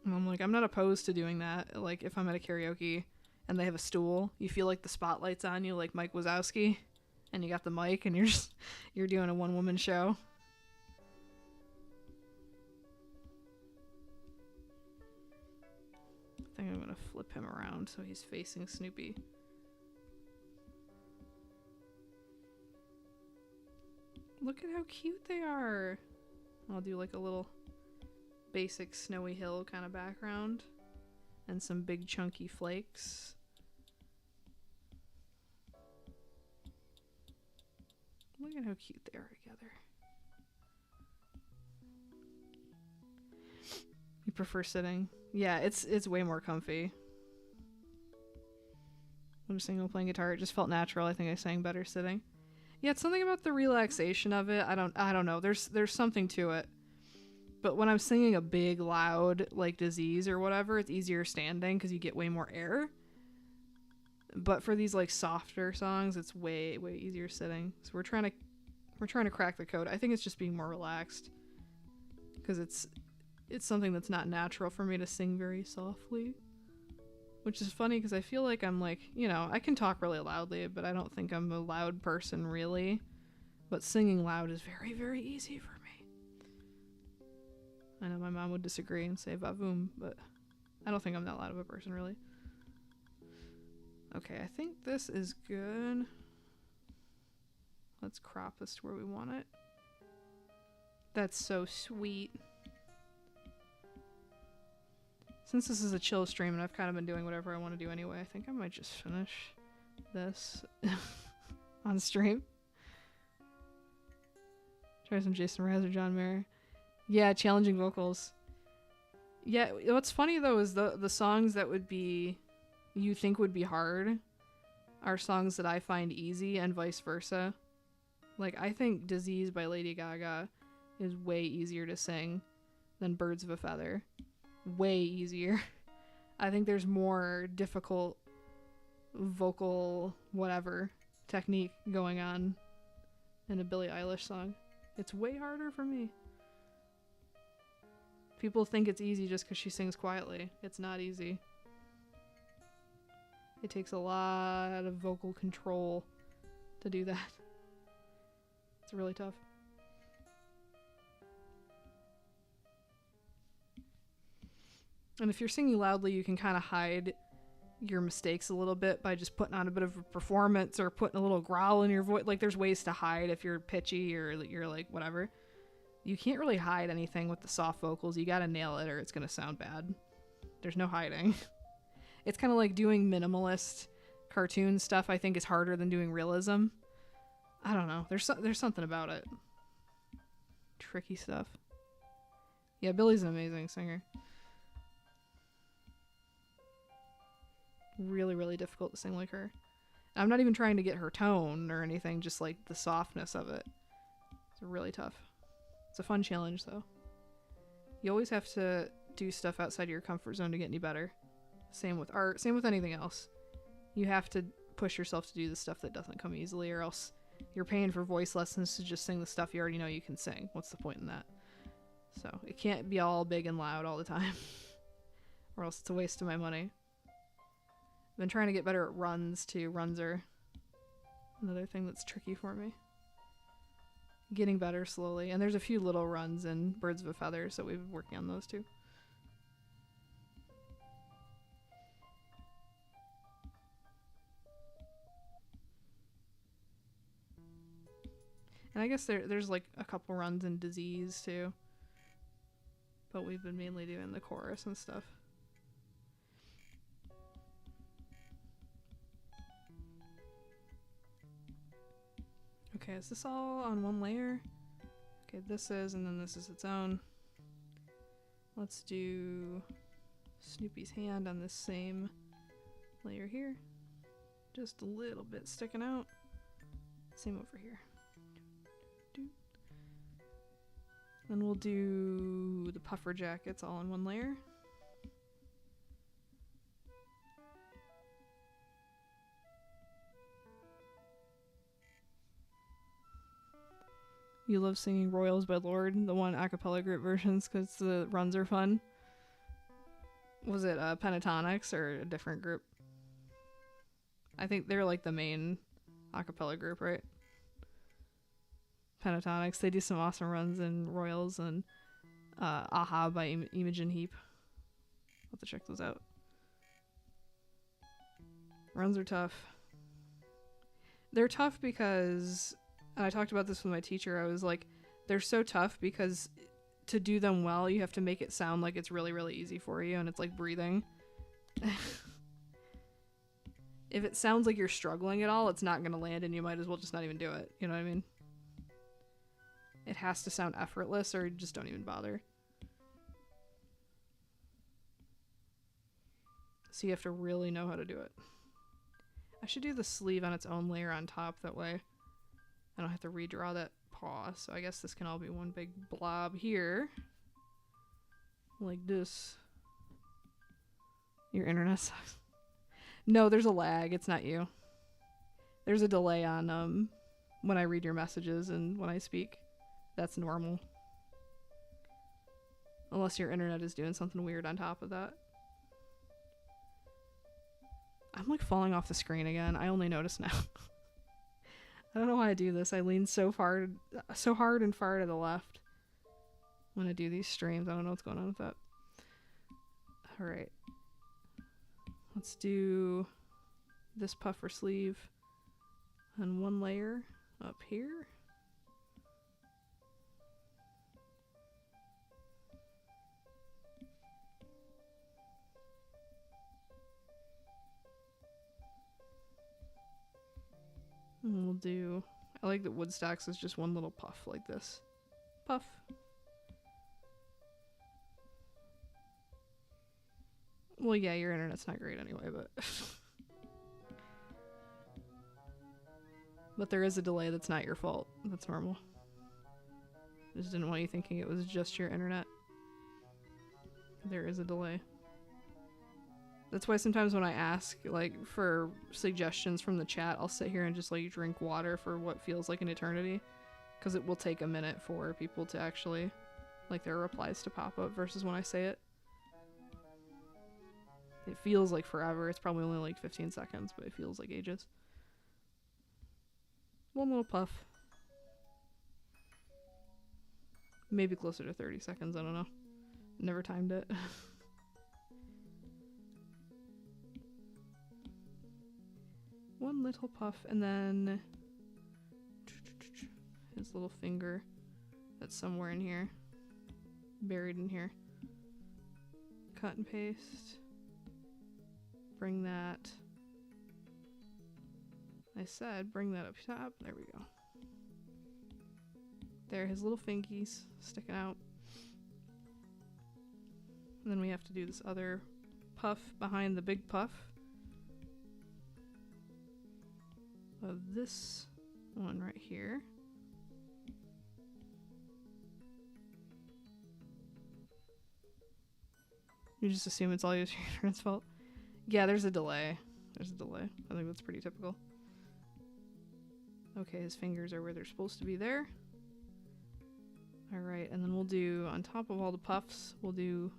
And I'm like, I'm not opposed to doing that. Like, if I'm at a karaoke and they have a stool, you feel like the spotlight's on you, like Mike Wazowski, and you got the mic and you're doing a one-woman show. I think I'm gonna flip him around so he's facing Snoopy. Look at how cute they are. I'll do like a little basic snowy hill kind of background and some big chunky flakes. Look at how cute they are together. You prefer sitting? Yeah, it's way more comfy. I'm just singing while playing guitar. It just felt natural. I think I sang better sitting. Yeah, it's something about the relaxation of it. I don't know. There's something to it. But when I'm singing a big, loud, like Disease or whatever, it's easier standing because you get way more air. But for these like softer songs, it's way easier sitting. So we're trying to crack the code. I think it's just being more relaxed because it's something that's not natural for me to sing very softly. Which is funny because I feel like I'm like, you know, I can talk really loudly, but I don't think I'm a loud person really. But singing loud is very easy for me. I know my mom would disagree and say vavoom, but I don't think I'm that loud of a person really. Okay, I think this is good. Let's crop this to where we want it. That's so sweet. Since this is a chill stream and I've kind of been doing whatever I want to do anyway, I think I might just finish this on stream. Try some Jason Mraz or John Mayer. Yeah, challenging vocals. Yeah, what's funny though is the songs that would be, you think would be hard, are songs that I find easy and vice versa. Like, I think Disease by Lady Gaga is way easier to sing than Birds of a Feather. Way easier. I think there's more difficult vocal whatever technique going on in a Billie Eilish song. It's way harder for me. People think it's easy just because she sings quietly. It's not easy. It takes a lot of vocal control to do that. It's really tough. And if you're singing loudly, you can kind of hide your mistakes a little bit by just putting on a bit of a performance or putting a little growl in your voice. Like, there's ways to hide if you're pitchy or you're like whatever. You can't really hide anything with the soft vocals. You gotta nail it or it's gonna sound bad. There's no hiding. It's kind of like doing minimalist cartoon stuff, I think, is harder than doing realism. I don't know. There's something about it. Tricky stuff. Yeah, Billie's an amazing singer. Really difficult to sing like her. I'm not even trying to get her tone or anything, just like the softness of it. It's really tough. It's a fun challenge though. You always have to do stuff outside of your comfort zone to get any better. Same with art, same with anything else. You have to push yourself to do the stuff that doesn't come easily, or else you're paying for voice lessons to just sing the stuff you already know you can sing. What's the point in that? So it can't be all big and loud all the time or else it's a waste of my money. I've been trying to get better at runs too. Runs are another thing that's tricky for me. Getting better slowly. And there's a few little runs in Birds of a Feather, so we've been working on those too. And I guess there's like a couple runs in Disease too. But we've been mainly doing the chorus and stuff. Okay, is this all on one layer? Okay, this is, and then this is its own. Let's do Snoopy's hand on this same layer here. Just a little bit sticking out. Same over here. Then we'll do the puffer jackets all on one layer. You love singing Royals by Lorde, the one a cappella group versions, because the runs are fun. Was it Pentatonics or a different group? I think they're like the main a cappella group, right? Pentatonics. They do some awesome runs in Royals and Aha by Imogen Heap. I'll have to check those out. Runs are tough. They're tough because, and I talked about this with my teacher, I was like, they're so tough because to do them well, you have to make it sound like it's really, really easy for you, and it's like breathing. If it sounds like you're struggling at all, it's not going to land, and you might as well just not even do it. You know what I mean? It has to sound effortless, or just don't even bother. So you have to really know how to do it. I should do the sleeve on its own layer on top, that way I don't have to redraw that paw. So I guess this can all be one big blob here. Like this. Your internet sucks. No, there's a lag. It's not you. There's a delay on when I read your messages and when I speak. That's normal. Unless your internet is doing something weird on top of that. I'm like falling off the screen again. I only notice now. I don't know why I do this. I lean so hard and far to the left when I do these streams. I don't know what's going on with that. All right. Let's do this puffer sleeve on one layer up here. And we'll do, I like that Woodstocks is just one little puff like this. Puff. Well, yeah, your internet's not great anyway, but... But there is a delay that's not your fault. That's normal. Just didn't want you thinking it was just your internet. There is a delay. That's why sometimes when I ask, like, for suggestions from the chat, I'll sit here and just, like, drink water for what feels like an eternity. Because it will take a minute for people to actually, like, their replies to pop up versus when I say it. It feels like forever. It's probably only like 15 seconds, but it feels like ages. One little puff. Maybe closer to 30 seconds, I don't know. Never timed it. One little puff, and then his little finger that's somewhere in here. Buried in here. Cut and paste. Bring that. I said bring that up top. There we go. There, his little fingies sticking out. And then we have to do this other puff behind the big puff of this one right here. You just assume it's all your internet's fault. Yeah, there's a delay. There's a delay. I think that's pretty typical. Okay, his fingers are where they're supposed to be there. Alright, and then we'll do, on top of all the puffs, we'll do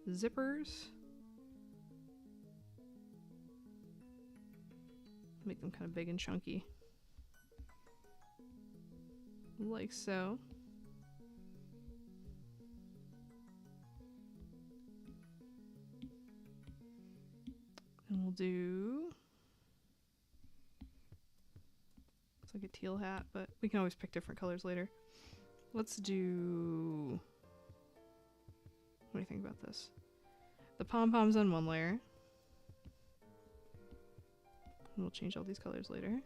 zippers. Make them kind of big and chunky. Like so. And we'll do... It's like a teal hat, but we can always pick different colors later. Let's do... What do you think about this? The pom-poms on one layer. And we'll change all these colors later.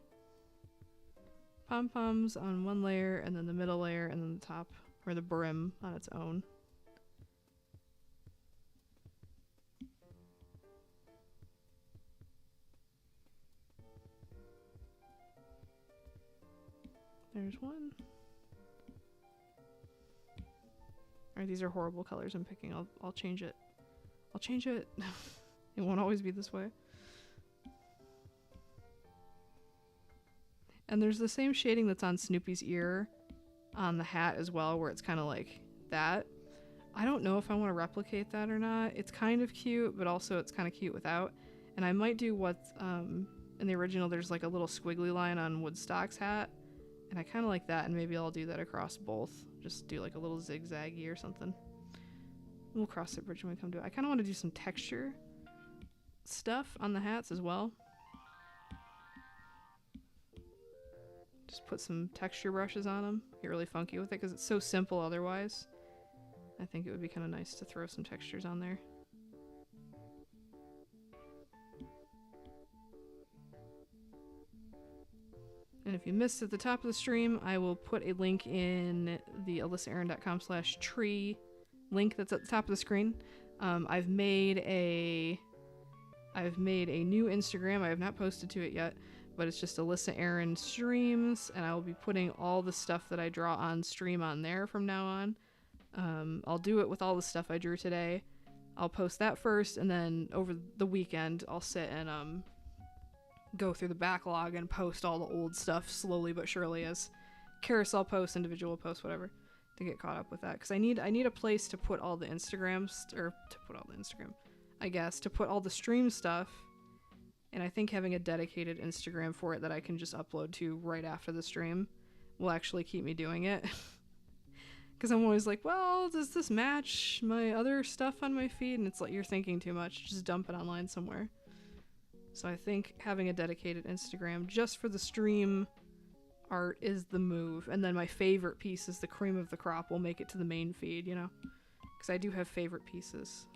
Pom-poms on one layer, and then the middle layer, and then the top, or the brim on its own. There's one. Alright, these are horrible colors I'm picking. I'll change it. I'll change it. It won't always be this way. And there's the same shading that's on Snoopy's ear on the hat as well, where it's kind of like that. I don't know if I want to replicate that or not. It's kind of cute, but also it's kind of cute without. And I might do what's in the original, there's like a little squiggly line on Woodstock's hat, and I kind of like that, and maybe I'll do that across both. Just do like a little zigzaggy or something. We'll cross that bridge when we come to it. I kind of want to do some texture stuff on the hats as well. Just put some texture brushes on them. Get really funky with it because it's so simple otherwise. I think it would be kind of nice to throw some textures on there. And if you missed at the top of the stream, I will put a link in the alyssaaaron.com/tree link that's at the top of the screen. I've made a new Instagram. I have not posted to it yet, but it's just Alyssa Aaron Streams, and I will be putting all the stuff that I draw on stream on there from now on. I'll do it with all the stuff I drew today. I'll post that first, and then over the weekend, I'll sit and go through the backlog and post all the old stuff slowly but surely as carousel posts, individual posts, whatever, to get caught up with that. Because I need a place to put all the Instagrams, or to put all the Instagram, I guess, to put all the stream stuff. And I think having a dedicated Instagram for it that I can just upload to right after the stream will actually keep me doing it. Because I'm always like, well, does this match my other stuff on my feed? And it's like, you're thinking too much. Just dump it online somewhere. So I think having a dedicated Instagram just for the stream art is the move. And then my favorite piece is the cream of the crop will make it to the main feed, you know? Because I do have favorite pieces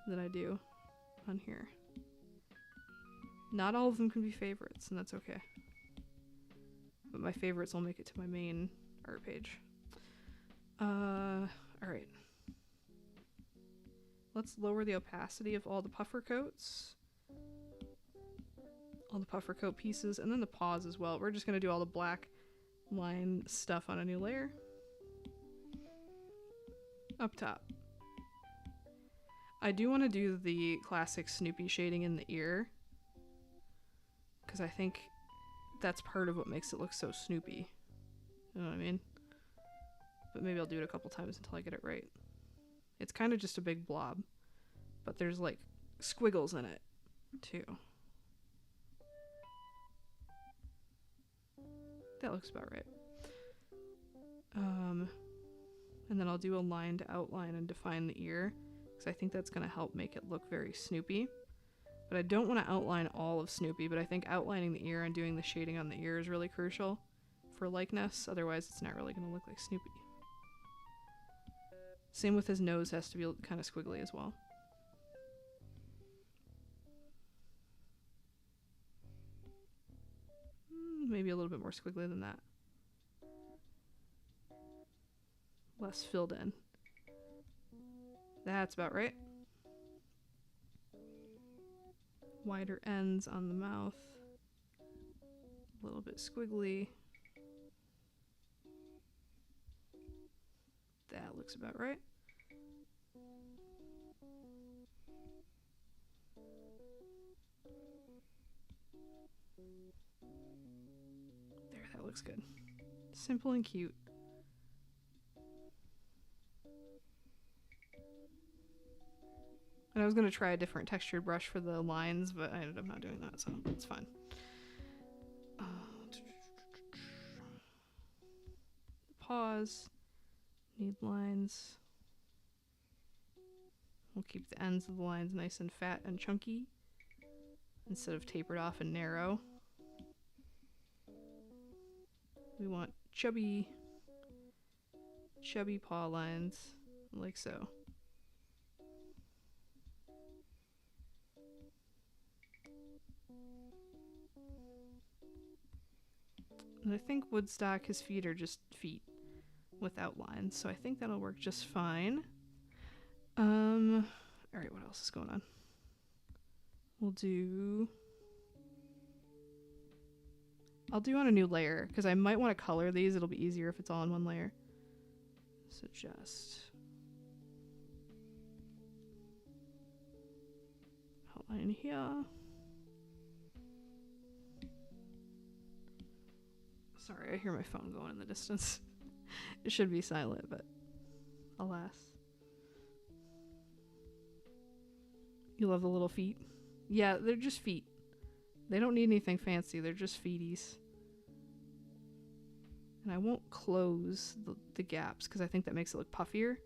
that I do on here. Not all of them can be favorites, and that's okay. But my favorites will make it to my main art page. Alright. Let's lower the opacity of all the puffer coats. All the puffer coat pieces, and then the paws as well. We're just going to do all the black line stuff on a new layer. Up top. I do want to do the classic Snoopy shading in the ear, because I think that's part of what makes it look so Snoopy. You know what I mean? But maybe I'll do it a couple times until I get it right. It's kind of just a big blob, but there's like squiggles in it too. That looks about right. And then I'll do a line to outline and define the ear, because I think that's going to help make it look very Snoopy. But I don't want to outline all of Snoopy, but I think outlining the ear and doing the shading on the ear is really crucial for likeness. Otherwise, it's not really going to look like Snoopy. Same with his nose, has to be kind of squiggly as well. Maybe a little bit more squiggly than that. Less filled in. That's about right. Wider ends on the mouth. A little bit squiggly. That looks about right. There, that looks good. Simple and cute. And I was going to try a different textured brush for the lines, but I ended up not doing that, so it's fine. Paws. Need lines. We'll keep the ends of the lines nice and fat and chunky instead of tapered off and narrow. We want chubby paw lines, like so. And I think Woodstock, his feet are just feet without lines, so I think that'll work just fine. Alright, what else is going on? I'll do on a new layer, because I might want to color these. It'll be easier if it's all in one layer. So just outline here. Sorry, I hear my phone going in the distance. It should be silent, but alas. You love the little feet? Yeah, they're just feet. They don't need anything fancy. They're just feeties. And I won't close the gaps because I think that makes it look puffier.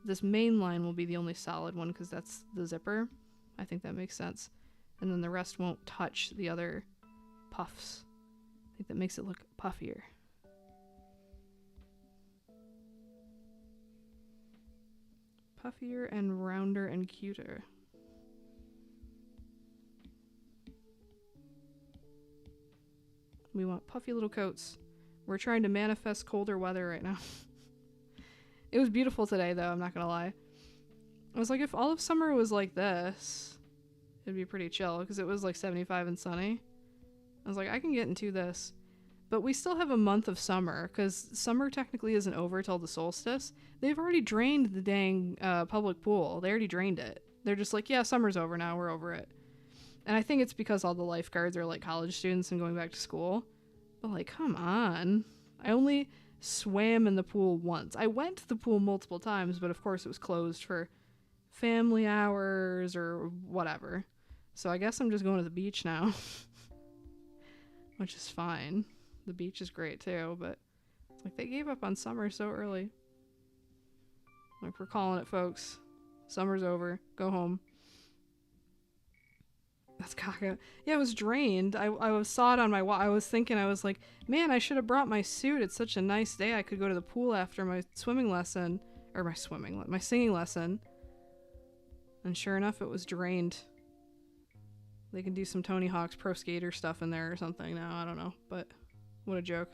This main line will be the only solid one because that's the zipper. I think that makes sense. And then the rest won't touch the other puffs. I think that makes it look puffier. Puffier and rounder and cuter. We want puffy little coats. We're trying to manifest colder weather right now. It was beautiful today, though, I'm not gonna lie. I was like, if all of summer was like this, it'd be pretty chill, because it was like 75 and sunny. I was like, I can get into this. But we still have a month of summer, because summer technically isn't over till the solstice. They've already drained the dang public pool. They already drained it. They're just like, yeah, summer's over now, we're over it. And I think it's because all the lifeguards are like college students and going back to school. But like, come on. I only swam in the pool once. I went to the pool multiple times, but of course it was closed for family hours or whatever. So I guess I'm just going to the beach now. Which is fine. The beach is great too, but it's like they gave up on summer so early. Like, we're calling it, folks. Summer's over. Go home. That's caca. Yeah, it was drained. I saw it on my wall. I was thinking, I was like, man, I should have brought my suit. It's such a nice day. I could go to the pool after my swimming lesson. Or my singing lesson. And sure enough, it was drained. They can do some Tony Hawk's Pro Skater stuff in there or something now. I don't know. But what a joke.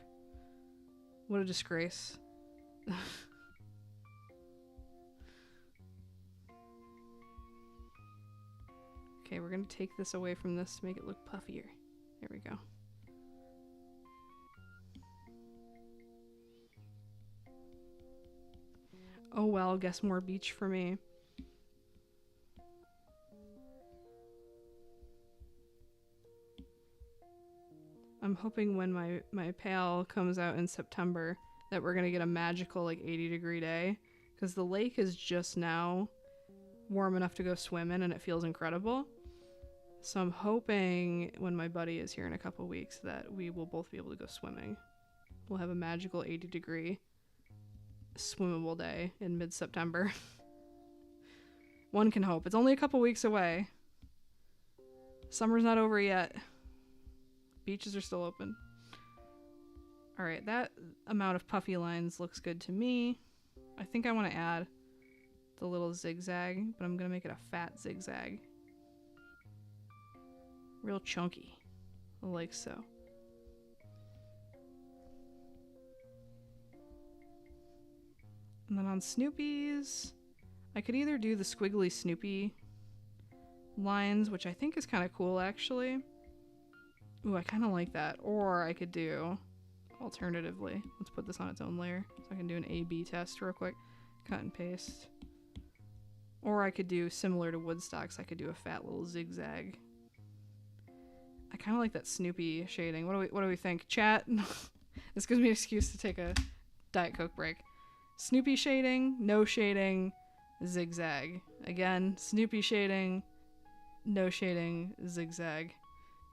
What a disgrace. Okay, we're going to take this away from this to make it look puffier. There we go. Oh well, guess more beach for me. I'm hoping when my pal comes out in September that we're going to get a magical like 80-degree day. Because the lake is just now warm enough to go swim in and it feels incredible. So I'm hoping when my buddy is here in a couple weeks that we will both be able to go swimming. We'll have a magical 80-degree swimmable day in mid-September. One can hope. It's only a couple weeks away. Summer's not over yet. Beaches are still open. Alright, that amount of puffy lines looks good to me. I think I want to add the little zigzag, but I'm going to make it a fat zigzag. Real chunky, like so. And then on Snoopy's, I could either do the squiggly Snoopy lines, which I think is kind of cool actually. Ooh, I kind of like that. Or I could do, alternatively, let's put this on its own layer so I can do an A/B test real quick. Cut and paste. Or I could do similar to Woodstocks, I could do a fat little zigzag. I kind of like that Snoopy shading. What do we think? Chat? This gives me an excuse to take a Diet Coke break. Snoopy shading, no shading, zigzag. Again, Snoopy shading, no shading, zigzag.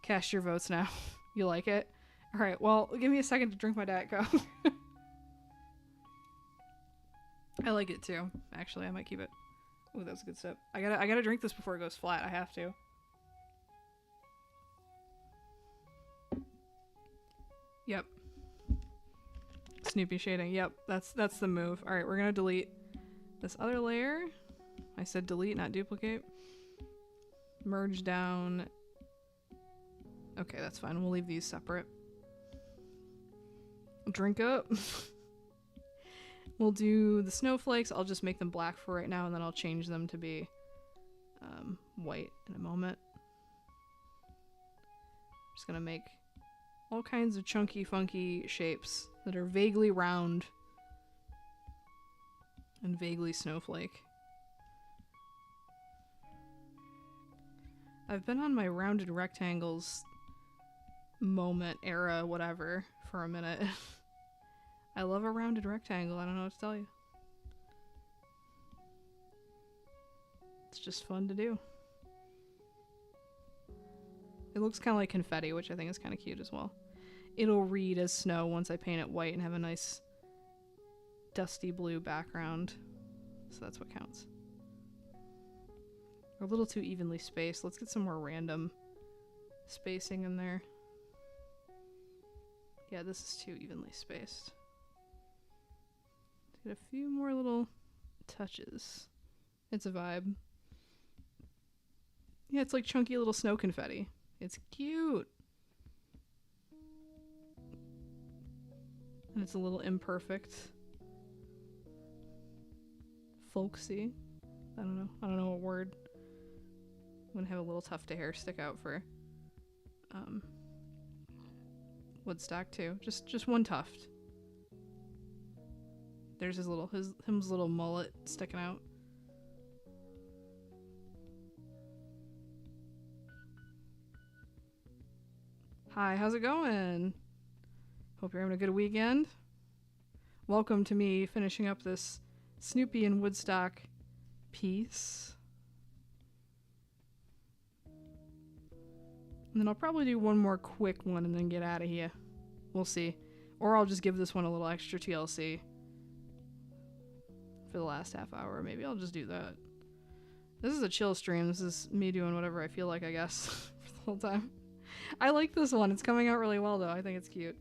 Cast your votes now. You like it? Alright, well, give me a second to drink my Diet Coke. I like it too. Actually, I might keep it. Ooh, that's a good sip. I gotta drink this before it goes flat. I have to. Yep. Snoopy shading. Yep, that's the move. Alright, we're gonna delete this other layer. I said delete, not duplicate. Merge down. Okay, that's fine. We'll leave these separate. Drink up. We'll do the snowflakes. I'll just make them black for right now, and then I'll change them to be white in a moment. Just gonna make all kinds of chunky, funky shapes that are vaguely round and vaguely snowflake. I've been on my rounded rectangles moment, era, whatever, for a minute. I love a rounded rectangle. I don't know what to tell you. It's just fun to do. It looks kind of like confetti, which I think is kind of cute as well. It'll read as snow once I paint it white and have a nice dusty blue background. So that's what counts. We're a little too evenly spaced. Let's get some more random spacing in there. Yeah, this is too evenly spaced. Let's get a few more little touches. It's a vibe. Yeah, it's like chunky little snow confetti. It's cute. And it's a little imperfect. Folksy. I don't know what word. I'm gonna have a little tuft of hair stick out for Woodstock too. Just one tuft. There's his little mullet sticking out. Hi, how's it going? Hope you're having a good weekend. Welcome to me finishing up this Snoopy and Woodstock piece. And then I'll probably do one more quick one and then get out of here. We'll see. Or I'll just give this one a little extra TLC for the last half hour. Maybe I'll just do that. This is a chill stream. This is me doing whatever I feel like, I guess, for the whole time. I like this one. It's coming out really well, though. I think it's cute.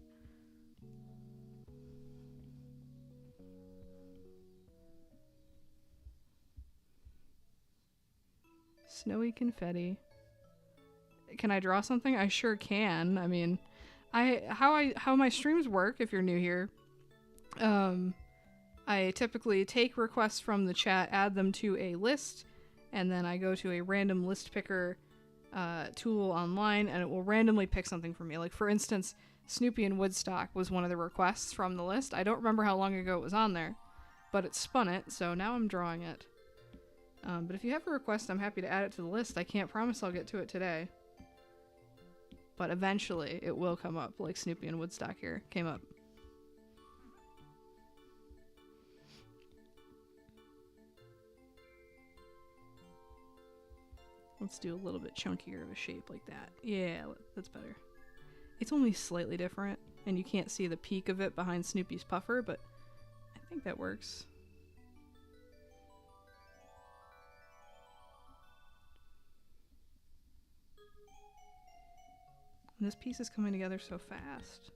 Snowy confetti. Can I draw something? I sure can. I mean, how my streams work, if you're new here, I typically take requests from the chat, add them to a list, and then I go to a random list picker tool online, and it will randomly pick something for me. Like, for instance, Snoopy and Woodstock was one of the requests from the list. I don't remember how long ago it was on there, but it spun it, so now I'm drawing it. But if you have a request, I'm happy to add it to the list. I can't promise I'll get to it today, but eventually it will come up, like Snoopy and Woodstock here came up. Let's do a little bit chunkier of a shape like that. Yeah, that's better. It's only slightly different, and you can't see the peak of it behind Snoopy's puffer, but I think that works. And this piece is coming together so fast.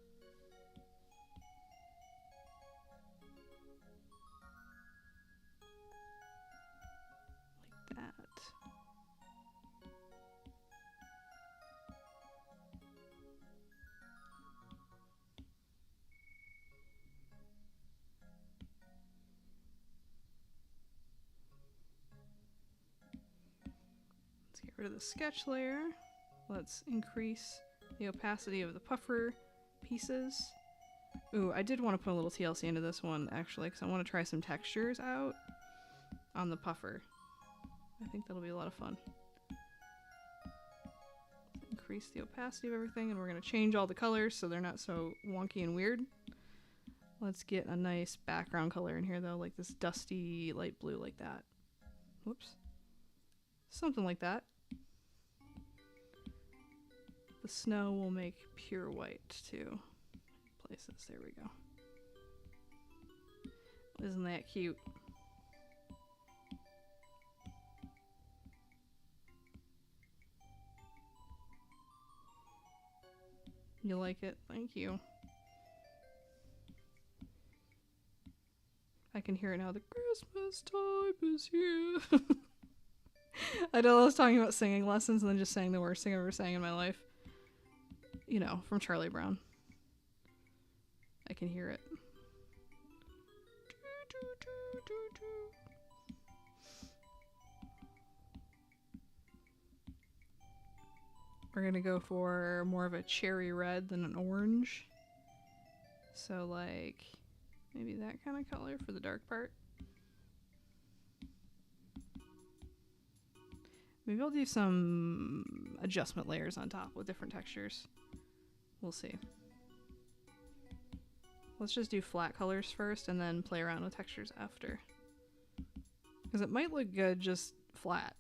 Like that. Let's get rid of the sketch layer. Let's increase the opacity of the puffer pieces. Ooh, I did want to put a little TLC into this one, actually, because I want to try some textures out on the puffer. I think that'll be a lot of fun. Increase the opacity of everything, and we're going to change all the colors so they're not so wonky and weird. Let's get a nice background color in here, though, like this dusty light blue like that. Whoops. Something like that. The snow will make pure white too. Places, there we go. Isn't that cute? You like it? Thank you. I can hear it now. The Christmas time is here. I know I was talking about singing lessons and then just sang the worst thing I've ever sang in my life. You know, from Charlie Brown. I can hear it. We're gonna go for more of a cherry red than an orange. So like, maybe that kind of color for the dark part. Maybe I'll do some adjustment layers on top with different textures. We'll see. Let's just do flat colors first and then play around with textures after. Because it might look good just flat.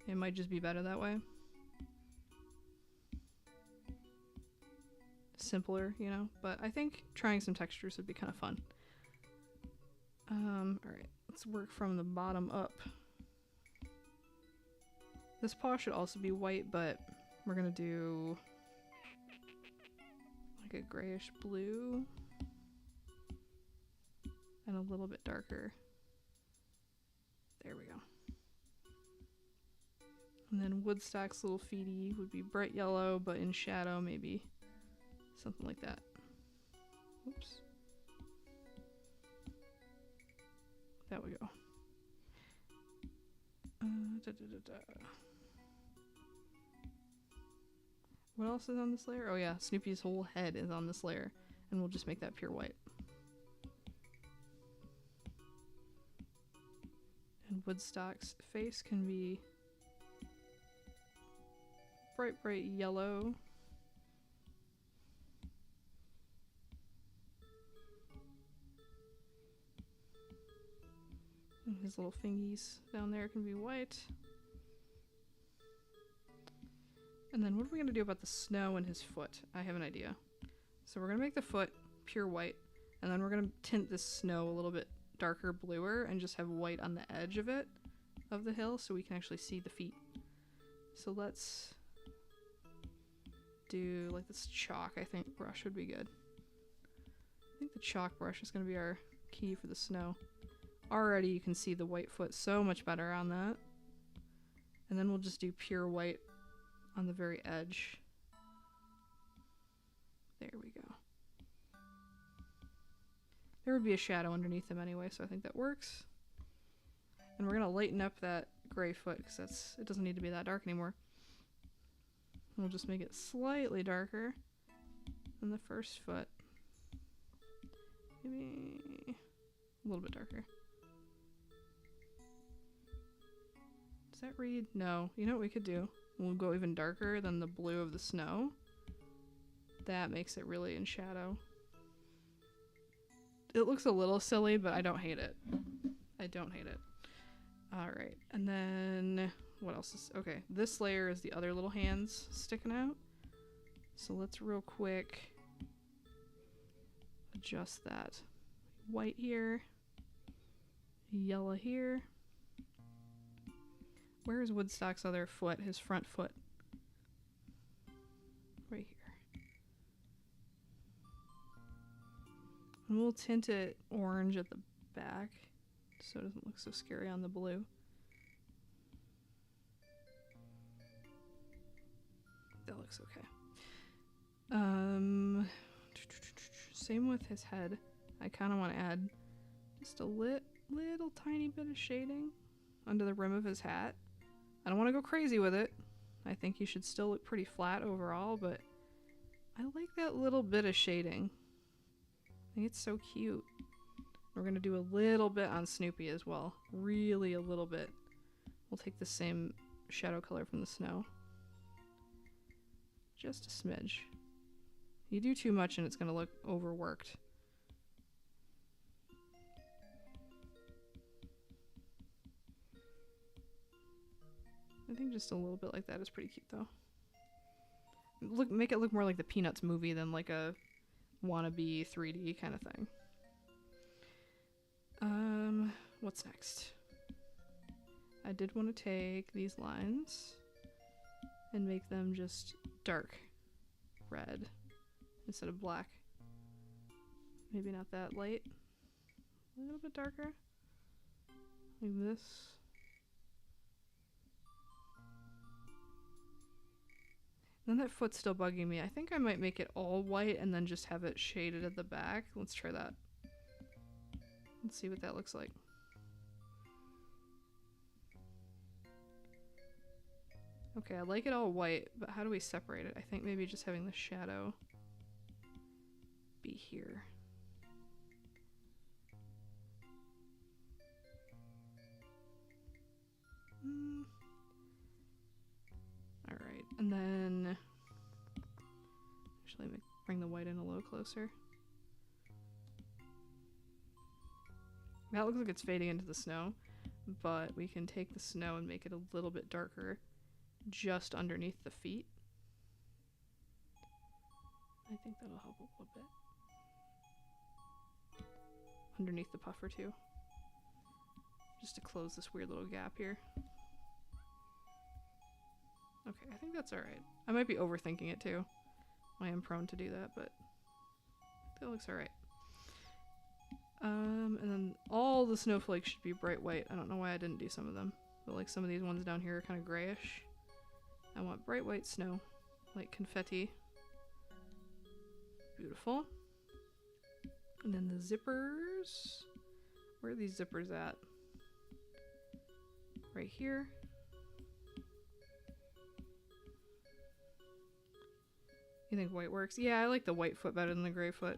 It might just be better that way. Simpler, you know? But I think trying some textures would be kind of fun. Alright, let's work from the bottom up. This paw should also be white, but we're gonna do like a grayish blue and a little bit darker. There we go. And then Woodstock's little feety would be bright yellow, but in shadow maybe. Something like that. Oops. There we go. What else is on this layer? Oh yeah, Snoopy's whole head is on this layer, and we'll just make that pure white. And Woodstock's face can be bright, bright yellow. And his little fingies down there can be white. And then what are we going to do about the snow and his foot? I have an idea. So we're going to make the foot pure white, and then we're going to tint this snow a little bit darker bluer and just have white on the edge of it, of the hill, so we can actually see the feet. So let's do like this chalk, I think, brush would be good. I think the chalk brush is going to be our key for the snow. Already you can see the white foot so much better on that. And then we'll just do pure white on the very edge. There we go. There would be a shadow underneath him anyway, so I think that works. And we're gonna lighten up that gray foot because it doesn't need to be that dark anymore. We'll just make it slightly darker than the first foot. Maybe a little bit darker. Does that read? No. You know what we could do? We'll go even darker than the blue of the snow. That makes it really in shadow. It looks a little silly, but I don't hate it. I don't hate it. Alright, and then what else is... Okay, this layer is the other little hands sticking out. So let's real quick adjust that. White here. Yellow here. Where is Woodstock's other foot? His front foot. Right here. And we'll tint it orange at the back so it doesn't look so scary on the blue. That looks okay. Same with his head. I kind of want to add just a little tiny bit of shading under the rim of his hat. I don't want to go crazy with it. I think he should still look pretty flat overall, but I like that little bit of shading. I think it's so cute. We're going to do a little bit on Snoopy as well. Really a little bit. We'll take the same shadow color from the snow. Just a smidge. You do too much and it's going to look overworked. I think just a little bit like that is pretty cute though. Make it look more like the Peanuts movie than like a wannabe 3D kind of thing. What's next? I did want to take these lines and make them just dark red instead of black. Maybe not that light. A little bit darker. Like this. Then that foot's still bugging me. I think I might make it all white and then just have it shaded at the back. Let's try that. Let's see what that looks like. Okay, I like it all white, but how do we separate it? I think maybe just having the shadow be here. Alright, and then actually bring the white in a little closer. That looks like it's fading into the snow, but we can take the snow and make it a little bit darker just underneath the feet. I think that'll help a little bit. Underneath the puffer too. Just to close this weird little gap here. Okay, I think that's alright. I might be overthinking it too. I am prone to do that, but that looks alright. And then all the snowflakes should be bright white. I don't know why I didn't do some of them, but like some of these ones down here are kind of grayish. I want bright white snow, like confetti. Beautiful. And then the zippers. Where are these zippers at? Right here. You think white works? Yeah, I like the white foot better than the gray foot.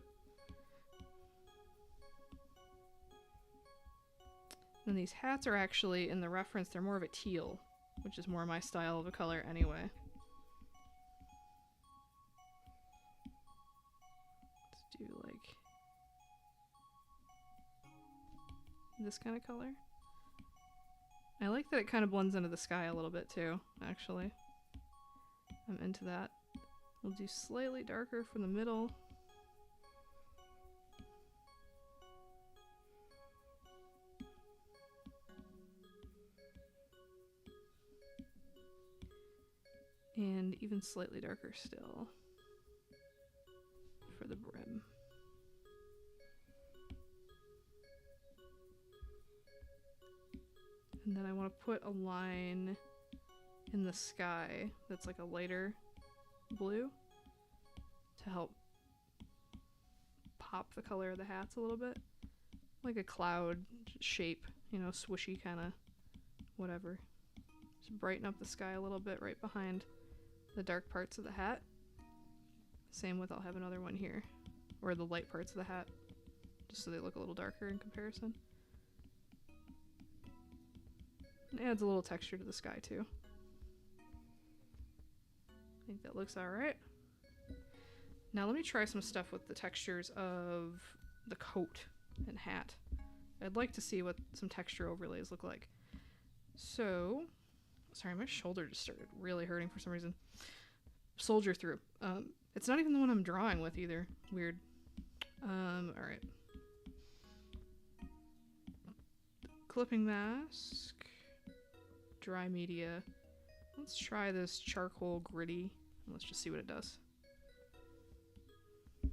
And these hats are actually, in the reference, they're more of a teal, which is more my style of a color anyway. Let's do like this kind of color. I like that it kind of blends into the sky a little bit too, actually. I'm into that. We'll do slightly darker from the middle. And even slightly darker still for the brim. And then I want to put a line in the sky that's like a lighter blue to help pop the color of the hats a little bit. Like a cloud shape, you know, swooshy kind of whatever. Just brighten up the sky a little bit right behind the dark parts of the hat. Same with, I'll have another one here, or the light parts of the hat, just so they look a little darker in comparison. And adds a little texture to the sky too. I think that looks alright. Now let me try some stuff with the textures of the coat and hat. I'd like to see what some texture overlays look like. So, sorry, my shoulder just started really hurting for some reason. Soldier through. It's not even the one I'm drawing with either. Weird. Alright. Clipping mask. Dry media. Let's try this charcoal gritty. Let's just see what it does. It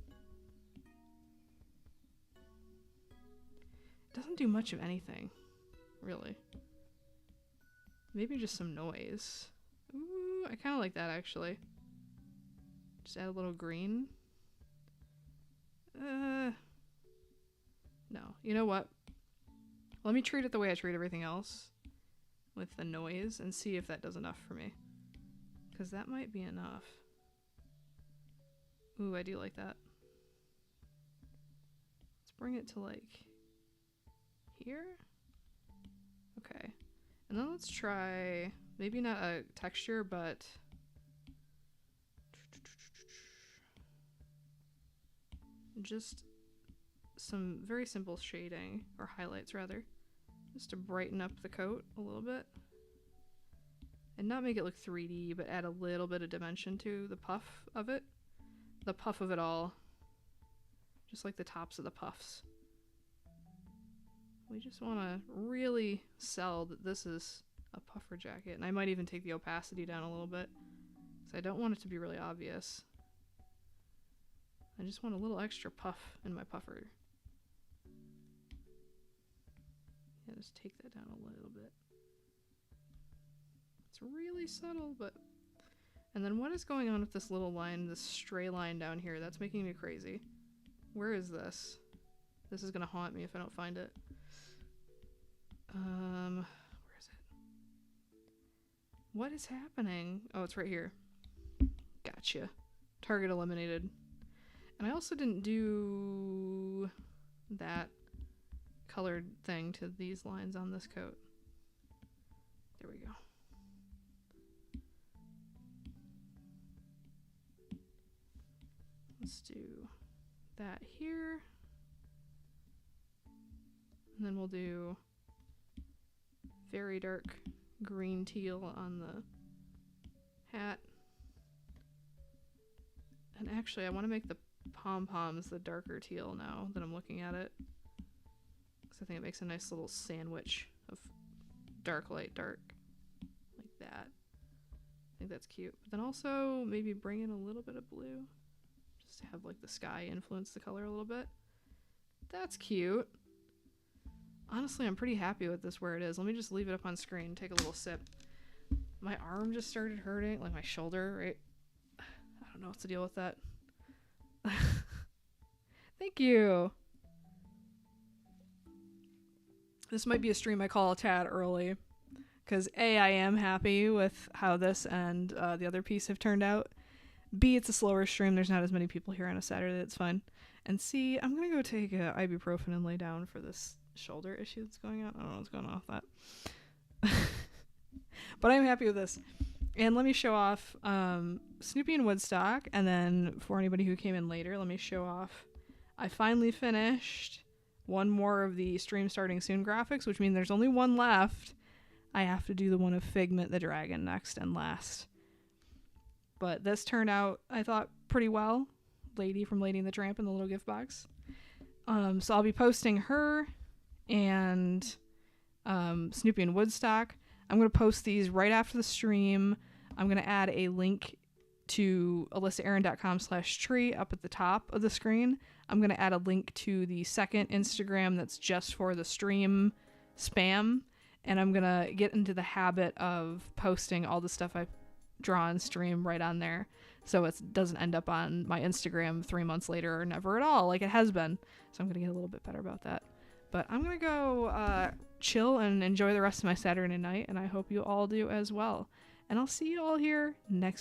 doesn't do much of anything, really. Maybe just some noise. Ooh, I kind of like that actually. Just add a little green. No. You know what? Let me treat it the way I treat everything else. With the noise and see if that does enough for me. Because that might be enough. Ooh, I do like that. Let's bring it to like here. Okay. And then let's try, maybe not a texture, but just some very simple shading, or highlights rather, just to brighten up the coat a little bit. And not make it look 3D, but add a little bit of dimension to the puff of it. The puff of it all. Just like the tops of the puffs. We just want to really sell that this is a puffer jacket. And I might even take the opacity down a little bit, because I don't want it to be really obvious. I just want a little extra puff in my puffer. Yeah, just take that down a little bit. It's really subtle, but... And then what is going on with this little line, this stray line down here? That's making me crazy. Where is this? This is gonna haunt me if I don't find it. Where is it? What is happening? Oh, it's right here. Gotcha. Target eliminated. And I also didn't do that colored thing to these lines on this coat. There we go. Let's do that here. And then we'll do very dark green teal on the hat. And actually, I want to make the pom-poms the darker teal now that I'm looking at it. Because I think it makes a nice little sandwich of dark, light, dark. Like that. I think that's cute. But then also maybe bring in a little bit of blue. Just to have like the sky influence the color a little bit. That's cute. Honestly, I'm pretty happy with this where it is. Let me just leave it up on screen, take a little sip. My arm just started hurting, like my shoulder, right? I don't know what to deal with that. Thank you. This might be a stream I call a tad early. Because A, I am happy with how this and the other piece have turned out. B, it's a slower stream. There's not as many people here on a Saturday. That's fine. And C, I'm going to go take ibuprofen and lay down for this shoulder issue that's going on. I don't know what's going on with that. But I'm happy with this. And let me show off Snoopy and Woodstock. And then for anybody who came in later, let me show off. I finally finished one more of the stream starting soon graphics, which means there's only one left. I have to do the one of Figment the Dragon next and last. But this turned out, I thought, pretty well. Lady from Lady and the Tramp in the little gift box. So I'll be posting her and Snoopy and Woodstock. I'm going to post these right after the stream. I'm going to add a link to alyssaaaron.com/tree up at the top of the screen. I'm going to add a link to the second Instagram that's just for the stream spam. And I'm going to get into the habit of posting all the stuff I draw and stream right on there. So it doesn't end up on my Instagram 3 months later or never at all like it has been. So I'm going to get a little bit better about that. But I'm going to go chill and enjoy the rest of my Saturday night. And I hope you all do as well. And I'll see you all here next week.